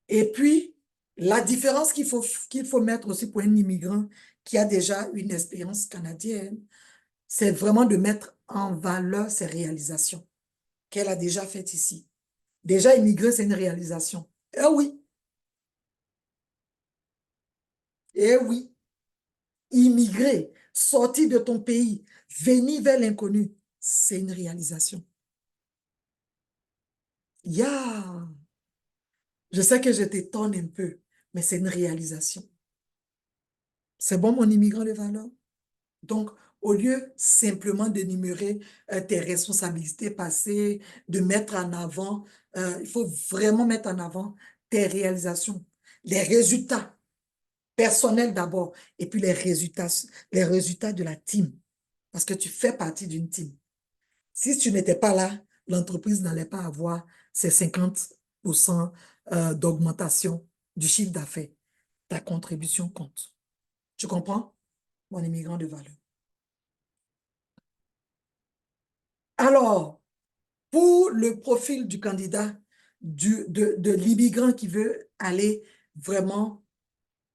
Et puis, la différence qu'il faut mettre aussi pour un immigrant qui a déjà une expérience canadienne, c'est vraiment de mettre en valeur ses réalisations. qu'elle a déjà faites ici. Déjà, immigrer, c'est une réalisation. Eh oui, eh oui. Immigrer, sortir de ton pays, venir vers l'inconnu, c'est une réalisation. Yeah. Je sais que je t'étonne un peu, mais c'est une réalisation. C'est bon, mon immigrant de valeur? Donc, au lieu simplement d'énumérer tes responsabilités passées, de mettre en avant, il faut vraiment mettre en avant tes réalisations, les résultats personnels d'abord, et puis les résultats de la team, parce que tu fais partie d'une team. Si tu n'étais pas là, l'entreprise n'allait pas avoir ses 50% d'augmentation du chiffre d'affaires. Ta contribution compte. Tu comprends, mon immigrant de valeur? Alors, pour le profil du candidat, de l'immigrant qui veut aller vraiment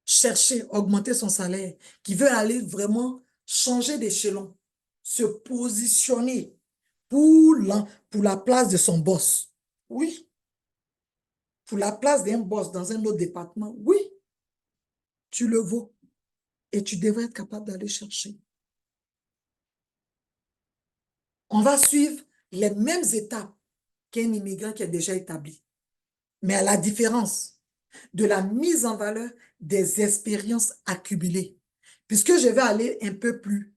chercher, augmenter son salaire, qui veut aller vraiment changer d'échelon, se positionner pour la place de son boss. Oui, pour la place d'un boss dans un autre département. Oui, tu le vaux et tu devrais être capable d'aller chercher. On va suivre les mêmes étapes qu'un immigrant qui est déjà établi. Mais à la différence de la mise en valeur des expériences accumulées, puisque je vais aller un peu plus,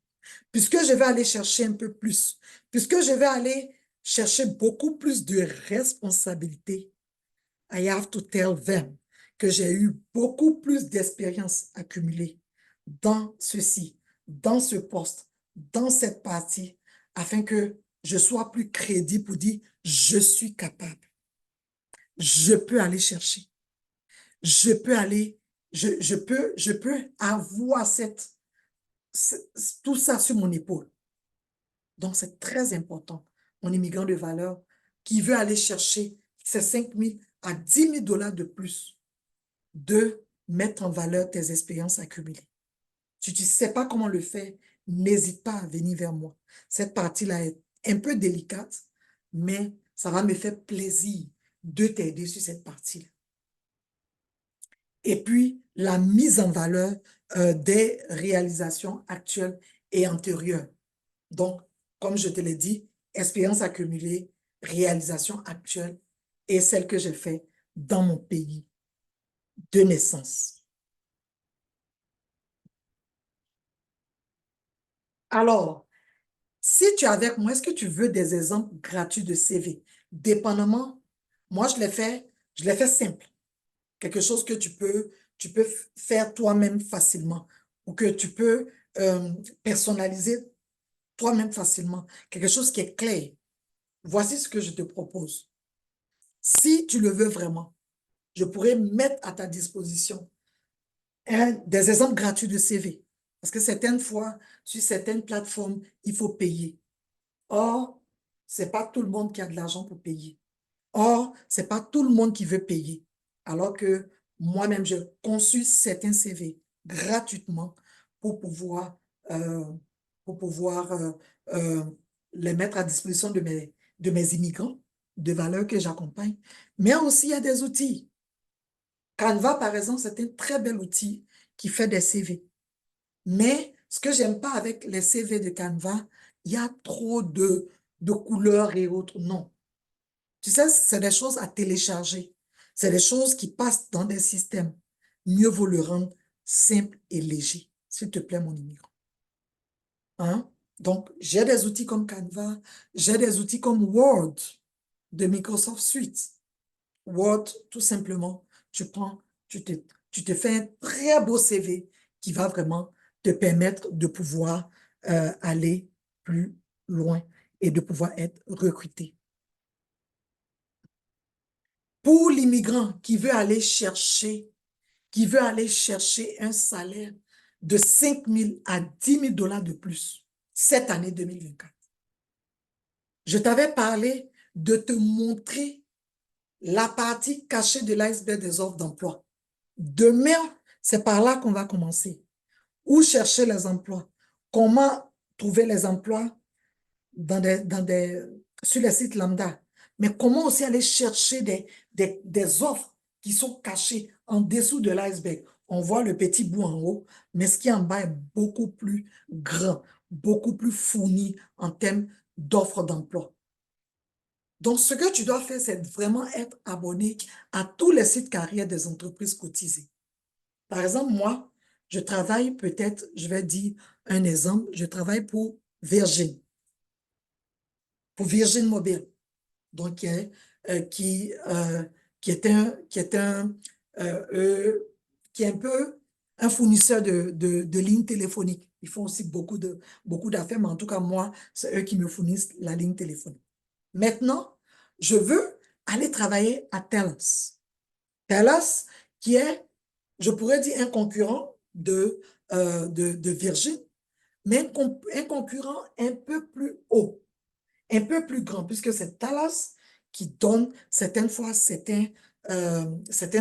puisque je vais aller chercher un peu plus, puisque je vais aller chercher beaucoup plus de responsabilités, I have to tell them que j'ai eu beaucoup plus d'expérience accumulée dans ceci, dans ce poste, dans cette partie, afin que je sois plus crédible pour dire je suis capable, je peux aller chercher, je peux aller, je peux avoir tout ça sur mon épaule. Donc, c'est très important, mon immigrant de valeur qui veut aller chercher ces 5 000 à 10 000 dollars de plus, de mettre en valeur tes expériences accumulées. Si tu ne sais pas comment le faire, n'hésite pas à venir vers moi. Cette partie-là est un peu délicate, mais ça va me faire plaisir de t'aider sur cette partie-là. Et puis, la mise en valeur des réalisations actuelles et antérieures. Donc, comme je te l'ai dit, expérience accumulée, réalisation actuelle et celle que j'ai fait dans mon pays de naissance. Alors, si tu es avec moi, est-ce que tu veux des exemples gratuits de CV? Dépendamment, moi, je l'ai fait simple. Quelque chose que tu peux faire toi-même facilement ou que tu peux personnaliser toi-même facilement. Quelque chose qui est clair. Voici ce que je te propose. Si tu le veux vraiment, je pourrais mettre à ta disposition des exemples gratuits de CV. Parce que certaines fois, sur certaines plateformes, il faut payer. Or, ce n'est pas tout le monde qui a de l'argent pour payer. Or, ce n'est pas tout le monde qui veut payer. Alors que moi-même, je conçu certains CV gratuitement pour pouvoir, euh, pour pouvoir euh, les mettre à disposition de mes immigrants de valeur que j'accompagne. Mais aussi, il y a des outils. Canva, par exemple, c'est un très bel outil qui fait des CV. Mais ce que j'aime pas avec les CV de Canva, il y a trop de couleurs et autres. Non. Tu sais, c'est des choses à télécharger. C'est des choses qui passent dans des systèmes. Mieux vaut le rendre simple et léger. S'il te plaît, mon immigrant. Hein? Donc, j'ai des outils comme Canva, j'ai des outils comme Word de Microsoft Suite. Word, tout simplement, tu prends, tu te fais un très beau CV qui va vraiment te permettre de pouvoir aller plus loin et de pouvoir être recruté. Pour l'immigrant qui veut aller chercher un salaire de 5 000 à 10 000 dollars de plus cette année 2024, je t'avais parlé de te montrer la partie cachée de l'iceberg des offres d'emploi. Demain, c'est par là qu'on va commencer. Où chercher les emplois? Comment trouver les emplois sur les sites lambda? Mais comment aussi aller chercher des offres qui sont cachées en dessous de l'iceberg? On voit le petit bout en haut, mais ce qui est en bas est beaucoup plus grand, beaucoup plus fourni en termes d'offres d'emploi. Donc, ce que tu dois faire, c'est vraiment être abonné à tous les sites carrières des entreprises cotisées. Par exemple, moi, je travaille peut-être, je vais dire un exemple, je travaille pour Virgin Mobile, donc qui est qui est un peu un fournisseur de lignes téléphoniques. Ils font aussi beaucoup d'affaires, mais en tout cas, moi, c'est eux qui me fournissent la ligne téléphonique. Maintenant, je veux aller travailler à TELUS. TELUS, qui est, je pourrais dire, un concurrent de Virgin, mais un concurrent un peu plus haut, un peu plus grand, puisque c'est TELUS qui donne certaines fois certains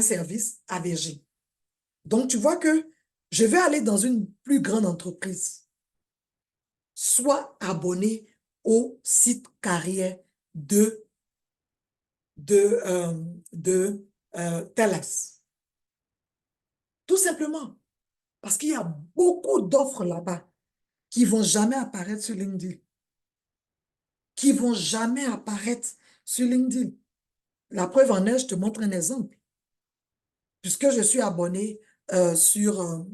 services à Virgin. Donc, tu vois que je vais aller dans une plus grande entreprise, soit abonné au site carrière de de, euh, de TELUS. Tout simplement. Parce qu'il y a beaucoup d'offres là-bas qui ne vont jamais apparaître sur LinkedIn. Qui ne vont jamais apparaître sur LinkedIn. La preuve en est, je te montre un exemple. Puisque je suis abonné sur...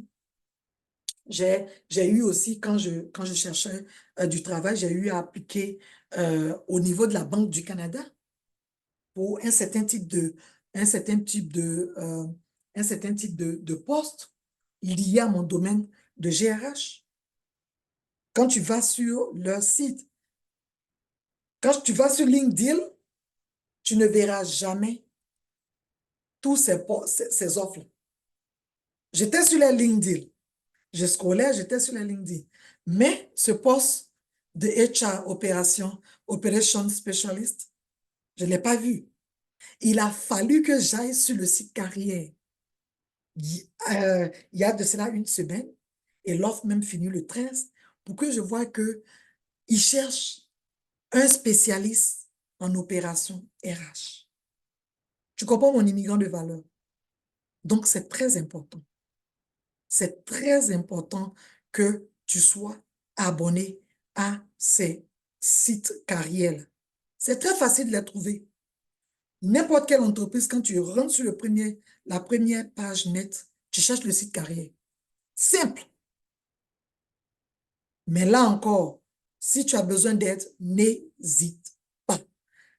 j'ai eu aussi, quand je cherchais du travail, j'ai eu à appliquer au niveau de la Banque du Canada pour un certain type de poste lié à mon domaine de GRH. Quand tu vas sur leur site, quand tu vas sur LinkedIn, tu ne verras jamais tous ces offres. J'étais sur la LinkedIn. Je scrollais, j'étais sur la LinkedIn. Mais ce poste de HR Operation Specialist, je ne l'ai pas vu. Il a fallu que j'aille sur le site carrière. Il y a de cela une semaine, et l'offre même finit le 13, pour que je vois qu'ils cherchent un spécialiste en opération RH. Tu comprends mon immigrant de valeur? Donc, c'est très important. C'est très important que tu sois abonné à ces sites carrières. C'est très facile de les trouver. N'importe quelle entreprise, quand tu rentres sur la première page net, tu cherches le site carrière. Simple. Mais là encore, si tu as besoin d'aide, n'hésite pas.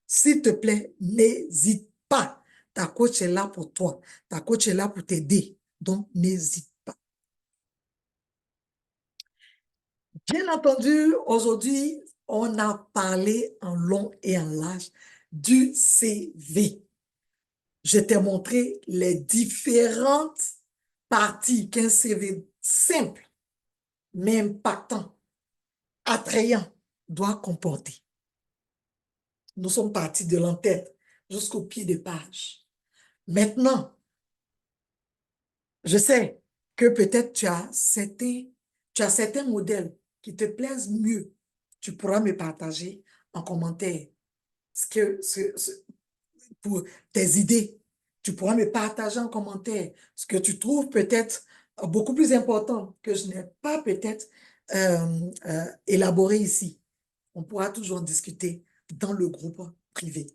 S'il te plaît, n'hésite pas. Ta coach est là pour toi. Ta coach est là pour t'aider. Donc, n'hésite pas. Bien entendu, aujourd'hui, on a parlé en long et en large du CV. Je t'ai montré les différentes parties qu'un CV simple, mais impactant, attrayant, doit comporter. Nous sommes partis de l'entête jusqu'au pied des pages. Maintenant, je sais que peut-être tu as certains modèles qui te plaisent mieux. Tu pourras me partager en commentaire pour tes idées. Tu pourras me partager en commentaire ce que tu trouves peut-être beaucoup plus important que je n'ai pas peut-être élaboré ici. On pourra toujours discuter dans le groupe privé.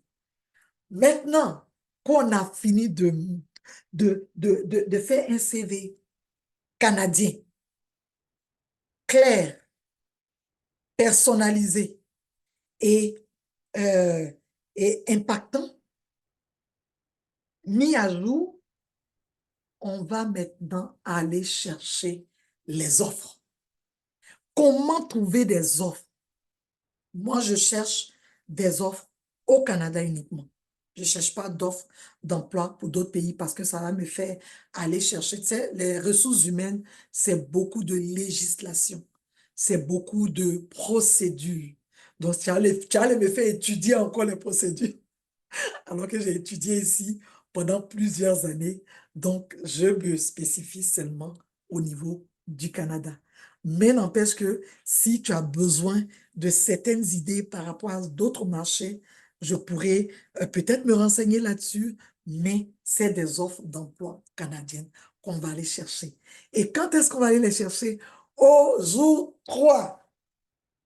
Maintenant qu'on a fini de faire un CV canadien, clair, personnalisé et, euh, et impactant, mis à jour, on va maintenant aller chercher les offres. Comment trouver des offres? Moi, je cherche des offres au Canada uniquement. Je ne cherche pas d'offres d'emploi pour d'autres pays parce que ça va me faire aller chercher. Tu sais, les ressources humaines, c'est beaucoup de législation. C'est beaucoup de procédures. Donc, tu allais me faire étudier encore les procédures alors que j'ai étudié ici pendant plusieurs années. Donc, je me spécifie seulement au niveau du Canada. Mais n'empêche que si tu as besoin de certaines idées par rapport à d'autres marchés, je pourrais peut-être me renseigner là-dessus, mais c'est des offres d'emploi canadiennes qu'on va aller chercher. Et quand est-ce qu'on va aller les chercher? Au jour 3.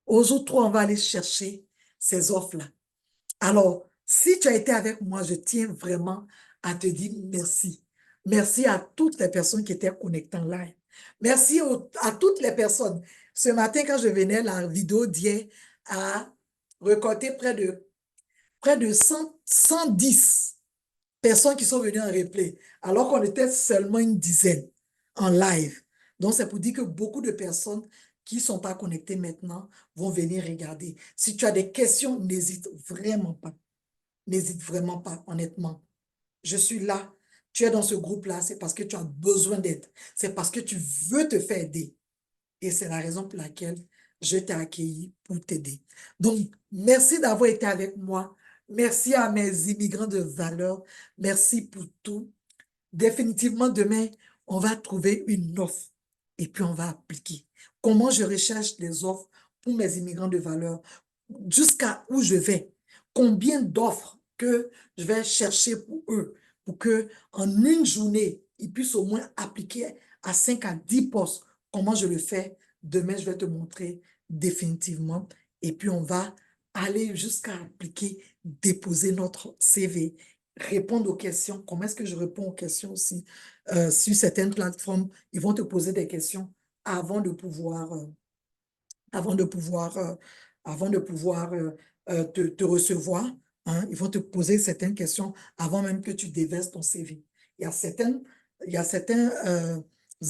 Au jour 3, on va aller chercher ces offres-là. Alors, si tu as été avec moi, je tiens vraiment à te dire merci. Merci à toutes les personnes qui étaient connectées en live. Merci à toutes les personnes. Ce matin, quand je venais, la vidéo d'hier a récolté près de 110 personnes qui sont venues en replay, alors qu'on était seulement une dizaine en live. Donc, c'est pour dire que beaucoup de personnes qui ne sont pas connectées maintenant vont venir regarder. Si tu as des questions, n'hésite vraiment pas. N'hésite vraiment pas, honnêtement. Je suis là. Tu es dans ce groupe-là, c'est parce que tu as besoin d'aide. C'est parce que tu veux te faire aider. Et c'est la raison pour laquelle je t'ai accueilli pour t'aider. Donc, merci d'avoir été avec moi. Merci à mes immigrants de valeur. Merci pour tout. Définitivement, demain, on va trouver une offre et puis on va appliquer. Comment je recherche des offres pour mes immigrants de valeur? Jusqu'à où je vais? Combien d'offres que je vais chercher pour eux pour que en une journée, ils puissent au moins appliquer à 5 à 10 postes? Comment je le fais? Demain, je vais te montrer définitivement. Et puis, on va aller jusqu'à appliquer, déposer notre CV, répondre aux questions. Comment est-ce que je réponds aux questions aussi? Sur certaines plateformes, ils vont te poser des questions avant de pouvoir, avant de pouvoir, avant de pouvoir te recevoir. Hein. Ils vont te poser certaines questions avant même que tu déverses ton CV. Il y a certaines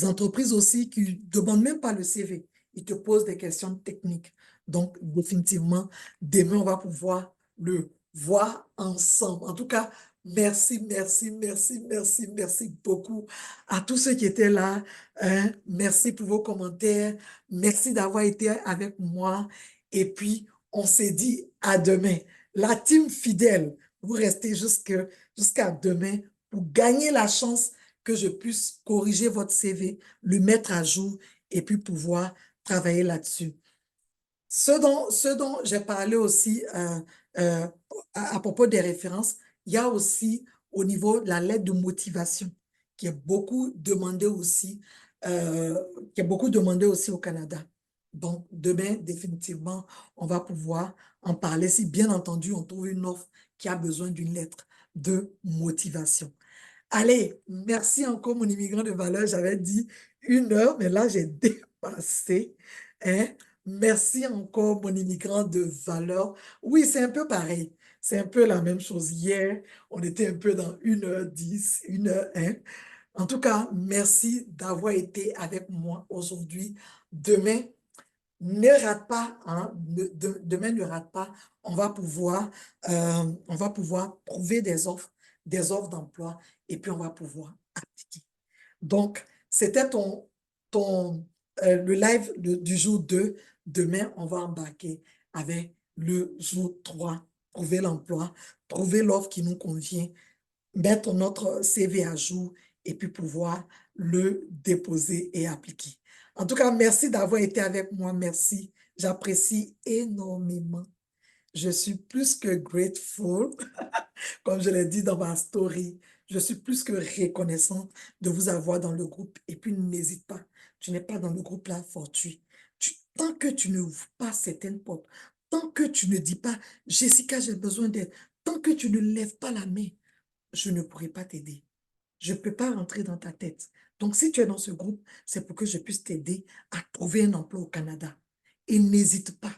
entreprises aussi qui ne demandent même pas le CV. Ils te posent des questions techniques. Donc, définitivement, demain, on va pouvoir le voir ensemble. En tout cas, merci, merci, merci, merci, merci beaucoup à tous ceux qui étaient là. Hein. Merci pour vos commentaires. Merci d'avoir été avec moi. Et puis, on s'est dit à demain. La team fidèle, vous restez jusqu'à demain pour gagner la chance que je puisse corriger votre CV, le mettre à jour et puis pouvoir travailler là-dessus. Ce dont j'ai parlé aussi euh, à propos des références, il y a aussi au niveau de la lettre de motivation qui est beaucoup demandée aussi, euh, qui est beaucoup demandée aussi au Canada. Donc, demain, définitivement, on va pouvoir en parler si, bien entendu, on trouve une offre qui a besoin d'une lettre de motivation. Allez, merci encore, mon immigrant de valeur. J'avais dit 1 heure, mais là, j'ai dépassé. Hein? Merci encore, mon immigrant de valeur. Oui, c'est un peu pareil. C'est un peu la même chose. Hier, on était un peu dans 1h10, 1h01. En tout cas, merci d'avoir été avec moi aujourd'hui. Demain, ne rate pas, hein, demain ne rate pas, on va pouvoir trouver des offres d'emploi et puis on va pouvoir appliquer. Donc, c'était le live du jour 2. Demain, on va embarquer avec le jour 3. Trouver l'emploi, trouver l'offre qui nous convient, mettre notre CV à jour et puis pouvoir le déposer et appliquer. En tout cas, merci d'avoir été avec moi. Merci. J'apprécie énormément. Je suis plus que grateful, comme je l'ai dit dans ma story. Je suis plus que reconnaissante de vous avoir dans le groupe. Et puis, n'hésite pas. Tu n'es pas dans le groupe là, fortuit. Tant que tu ne ouvres pas certaines portes, tant que tu ne dis pas, Jessica, j'ai besoin d'aide, tant que tu ne lèves pas la main, je ne pourrai pas t'aider. Je ne peux pas rentrer dans ta tête. Donc, si tu es dans ce groupe, c'est pour que je puisse t'aider à trouver un emploi au Canada. Et n'hésite pas,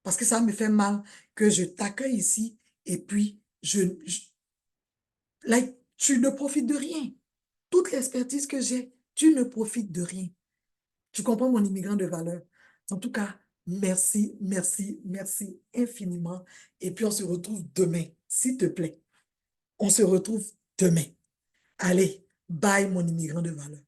parce que ça me fait mal que je t'accueille ici et puis là, tu ne profites de rien. Toute l'expertise que j'ai, tu ne profites de rien. Tu comprends mon immigrant de valeur. En tout cas, merci, merci, merci infiniment. Et puis, on se retrouve demain, s'il te plaît. On se retrouve demain. Allez, bye mon immigrant de valeur.